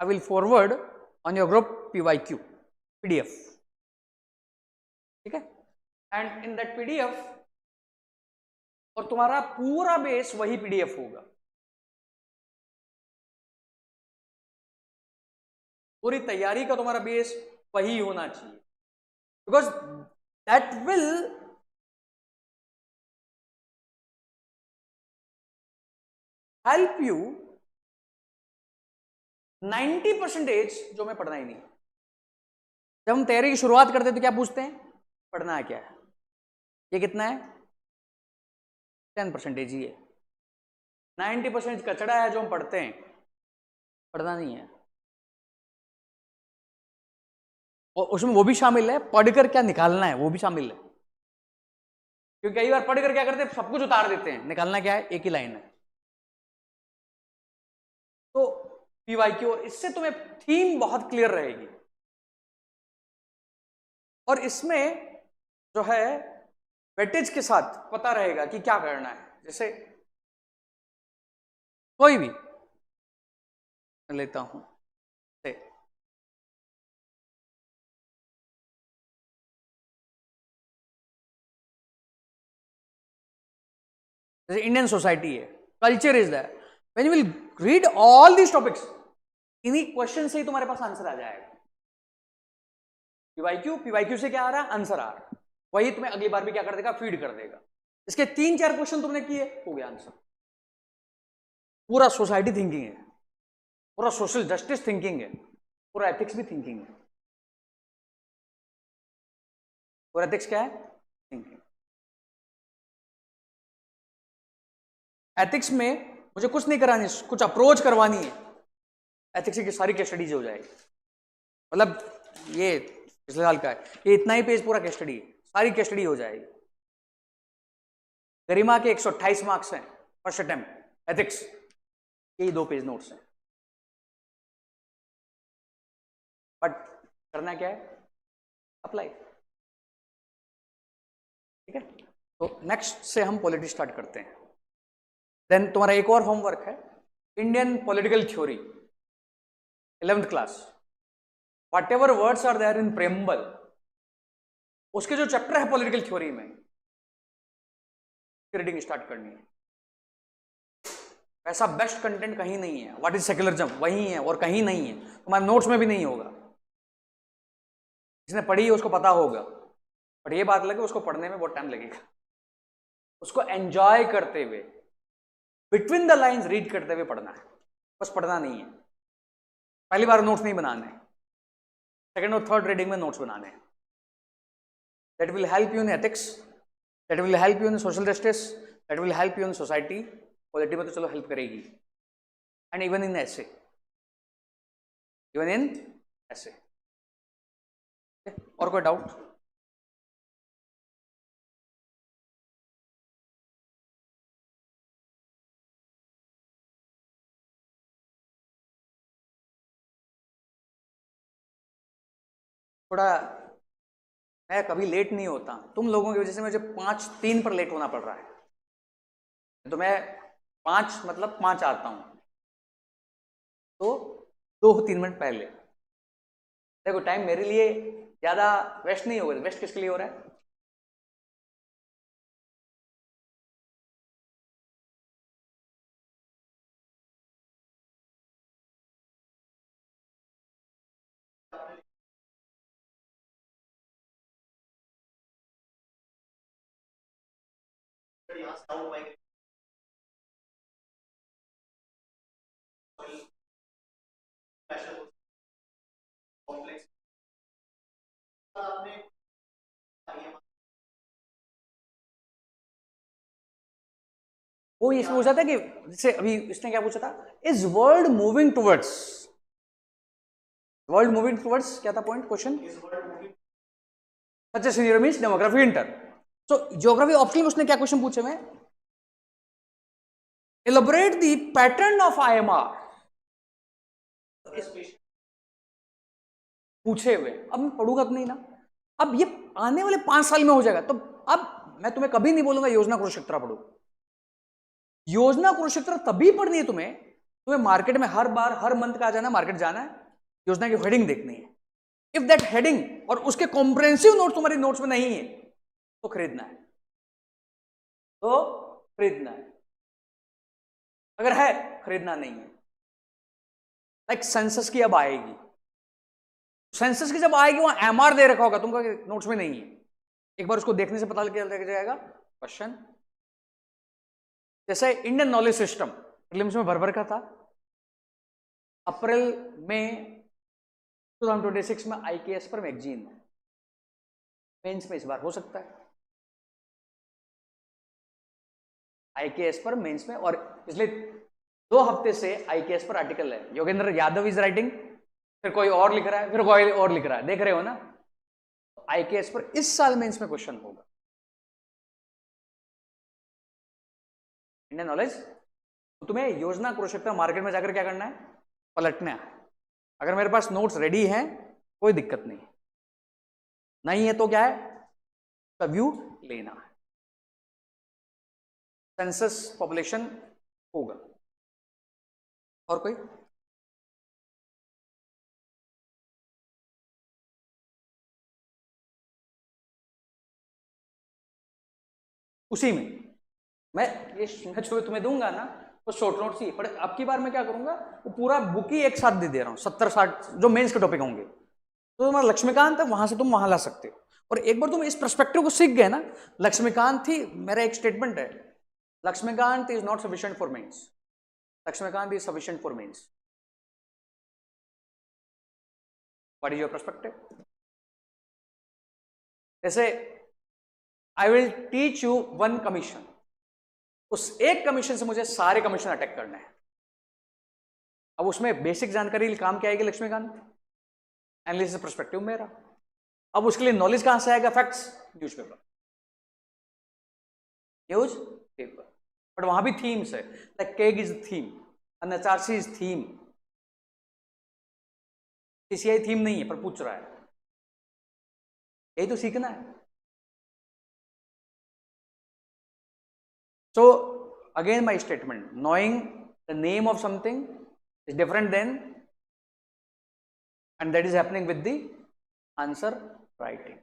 I will forward on your group PYQ PDF, ठीक है. एंड इन दैट PDF, और तुम्हारा पूरा बेस वही PDF होगा. पूरी तैयारी का तुम्हारा बेस वही होना चाहिए, because that will help you 90% जो मैं पढ़ना ही नहीं। जब हम तैयारी की शुरुआत करते हैं तो क्या पूछते हैं, पढ़ना है क्या है? ये कितना है? 10% ही है। 90% कचड़ा है जो हम पढ़ते हैं, पढ़ना नहीं है। और उसमें वो भी शामिल है, पढ़कर क्या निकालना है वो भी शामिल है। क्योंकि कई बार पढ़कर क्या करते हैं, सब कुछ उतार देते हैं, निकालना क्या है, एक ही लाइन है। तो पीवाईक्यू, इससे तुम्हें थीम बहुत क्लियर रहेगी। और इसमें जो है वेटेज के साथ पता रहेगा कि क्या करना है। जैसे कोई भी लेता हूं, जैसे इंडियन सोसाइटी है, culture is that, when you will read all these topics, इन्हीं क्वेश्चन से ही तुम्हारे पास आंसर आ जाएगा। पीवाईक्यू से क्या आ रहा है, आंसर आ रहा है, वही तुम्हें अगली बार भी क्या कर देगा, फीड कर देगा। इसके 3-4 क्वेश्चन तुमने किए, हो गया आंसर। पूरा सोसाइटी थिंकिंग है, पूरा सोशल जस्टिस थिंकिंग है, पूरा एथिक्स भी थिंकिंग है। पूरा एथिक्स क्या है, थिंकिंग। एथिक्स में मुझे कुछ नहीं करानी, कुछ अप्रोच करवानी है, एथिक्स की सारी केस स्टडीज हो जाएगी। मतलब ये पिछले साल का है, ये इतना ही पेज पूरा केस स्टडी है, सारी केस स्टडी हो जाएगी। गरिमा के 128 मार्क्स हैं फर्स्ट अटेम्प्ट एथिक्स, यही 2 पेज नोट्स हैं। बट करना क्या है, अप्लाई। ठीक है, तो नेक्स्ट से हम पॉलिटी स्टार्ट करते हैं। देन तुम्हारा एक और होमवर्क है, Indian political theory 11th class, whatever words are there in preamble, उसके जो चैप्टर है पॉलिटिकल थ्योरी में, रीडिंग स्टार्ट करनी है। ऐसा बेस्ट कंटेंट कहीं नहीं है, व्हाट इज सेक्युलरिज्म वही है और कहीं नहीं है, तुम्हारे नोट्स में भी नहीं होगा। जिसने पढ़ी है उसको पता होगा, बट ये बात लगे उसको पढ़ने में बहुत टाइम लगेगा। उसको एंजॉय करते हुए, बिटवीन द लाइंस रीड करते हुए पढ़ना है, बस पढ़ना नहीं है। पहली बार नोट्स नहीं बनाने, सेकंड और थर्ड रीडिंग में नोट्स बनाने हैं। That will help you in ethics, that will help you in social justice, that will help you in society. Polity में तो चलो हेल्प करेगी, एंड इवन इन ऐसे, इवन इन ऐसे। और कोई डाउट? थोड़ा मैं कभी लेट नहीं होता, तुम लोगों की वजह से मुझे 5:03 पर लेट होना पड़ रहा है। तो मैं 5 मतलब 5 आता हूं, तो 2-3 मिनट पहले। देखो टाइम मेरे लिए ज्यादा वेस्ट नहीं होगा, वेस्ट किसके लिए हो रहा है? वो ये पूछा था कि जैसे अभी इसने क्या पूछा था, is world moving towards, world moving towards क्या था पॉइंट, क्वेश्चन? सच ए सिनेरियो मींस डेमोग्राफी इंटर। सो ज्योग्राफी ऑप्शनल में उसने क्या क्वेश्चन पूछे में, elaborate the pattern of IMR पूछे हुए। अब मैं पढ़ूंगा तो नहीं ना, अब ये आने वाले 5 साल में हो जाएगा। तो अब मैं तुम्हें कभी नहीं बोलूंगा योजना कुरुक्षेत्र पढ़ो। योजना कुरुक्षेत्र तभी पढ़नी है तुम्हें, तुम्हें मार्केट में हर बार हर मंथ का जाना, मार्केट जाना है, योजना की हेडिंग देखनी है। इफ दैट हेडिंग और उसके कॉम्प्रिहेंसिव नोट तुम्हारे नोट्स में नहीं है तो खरीदना है, तो खरीदना है। अगर है खरीदना नहीं है। लाइक सेंसस की अब आएगी, सेंसस की जब आएगी वहां एमआर दे रखा होगा, तुमको नोट्स में नहीं है, एक बार उसको देखने से पता लग जाएगा क्वेश्चन। जैसे इंडियन नॉलेज सिस्टम प्रीलिम्स में भर भर का था, अप्रैल में 2026 में IKS पर मैगजीन मेंस में इस बार हो सकता है, IKS पर मेंस में। और पिछले 2 हफ्ते से IKS पर आर्टिकल है, योगेंद्र यादव इज राइटिंग, फिर कोई और लिख रहा है, फिर कोई और लिख रहा है, देख रहे हो ना। IKS पर इस साल मेंस में क्वेश्चन होगा। इंडियन नॉलेज, तो तुम्हें योजना कुरुक्षेत्र मार्केट में जाकर क्या करना है, पलटना है। अगर मेरे पास नोट्स रेडी हैं कोई दिक्कत नहीं, नहीं है तो क्या है, उसका व्यू लेना है। सेंसस पॉपुलेशन होगा। और कोई? उसी में मैं तुम्हें दूंगा ना तो शॉर्ट नोट्स ही, पर अब की बार मैं क्या करूंगा, वो पूरा बुक ही एक साथ दे दे रहा हूं, 70-60 जो मेंस के टॉपिक होंगे। तो तुम्हारा लक्ष्मीकांत है, वहां से तुम वहां ला सकते हो। और एक बार तुम इस पर्सपेक्टिव को सीख गए ना, लक्ष्मीकांत ही मेरा एक स्टेटमेंट है, Laxmikanth is not sufficient for mains, Laxmikanth is sufficient for mains. What is your perspective? जैसे I will teach you 1 commission, उस एक कमीशन से मुझे सारे कमीशन अटैक करना है। अब उसमें बेसिक जानकारी काम क्या आएगी, लक्ष्मीकांत, एनालिसिस पर्सपेक्टिव मेरा। अब उसके लिए नॉलेज कहां से आएगा, facts, newspaper, newspaper. But वहां भी थीम्स है, लाइक केग इज थीम, अनचारसी इज थीम, CCI थीम नहीं है पर पूछ रहा है, यही तो सीखना है। So again my statement, knowing the name of something is different than, and that is happening with the answer writing.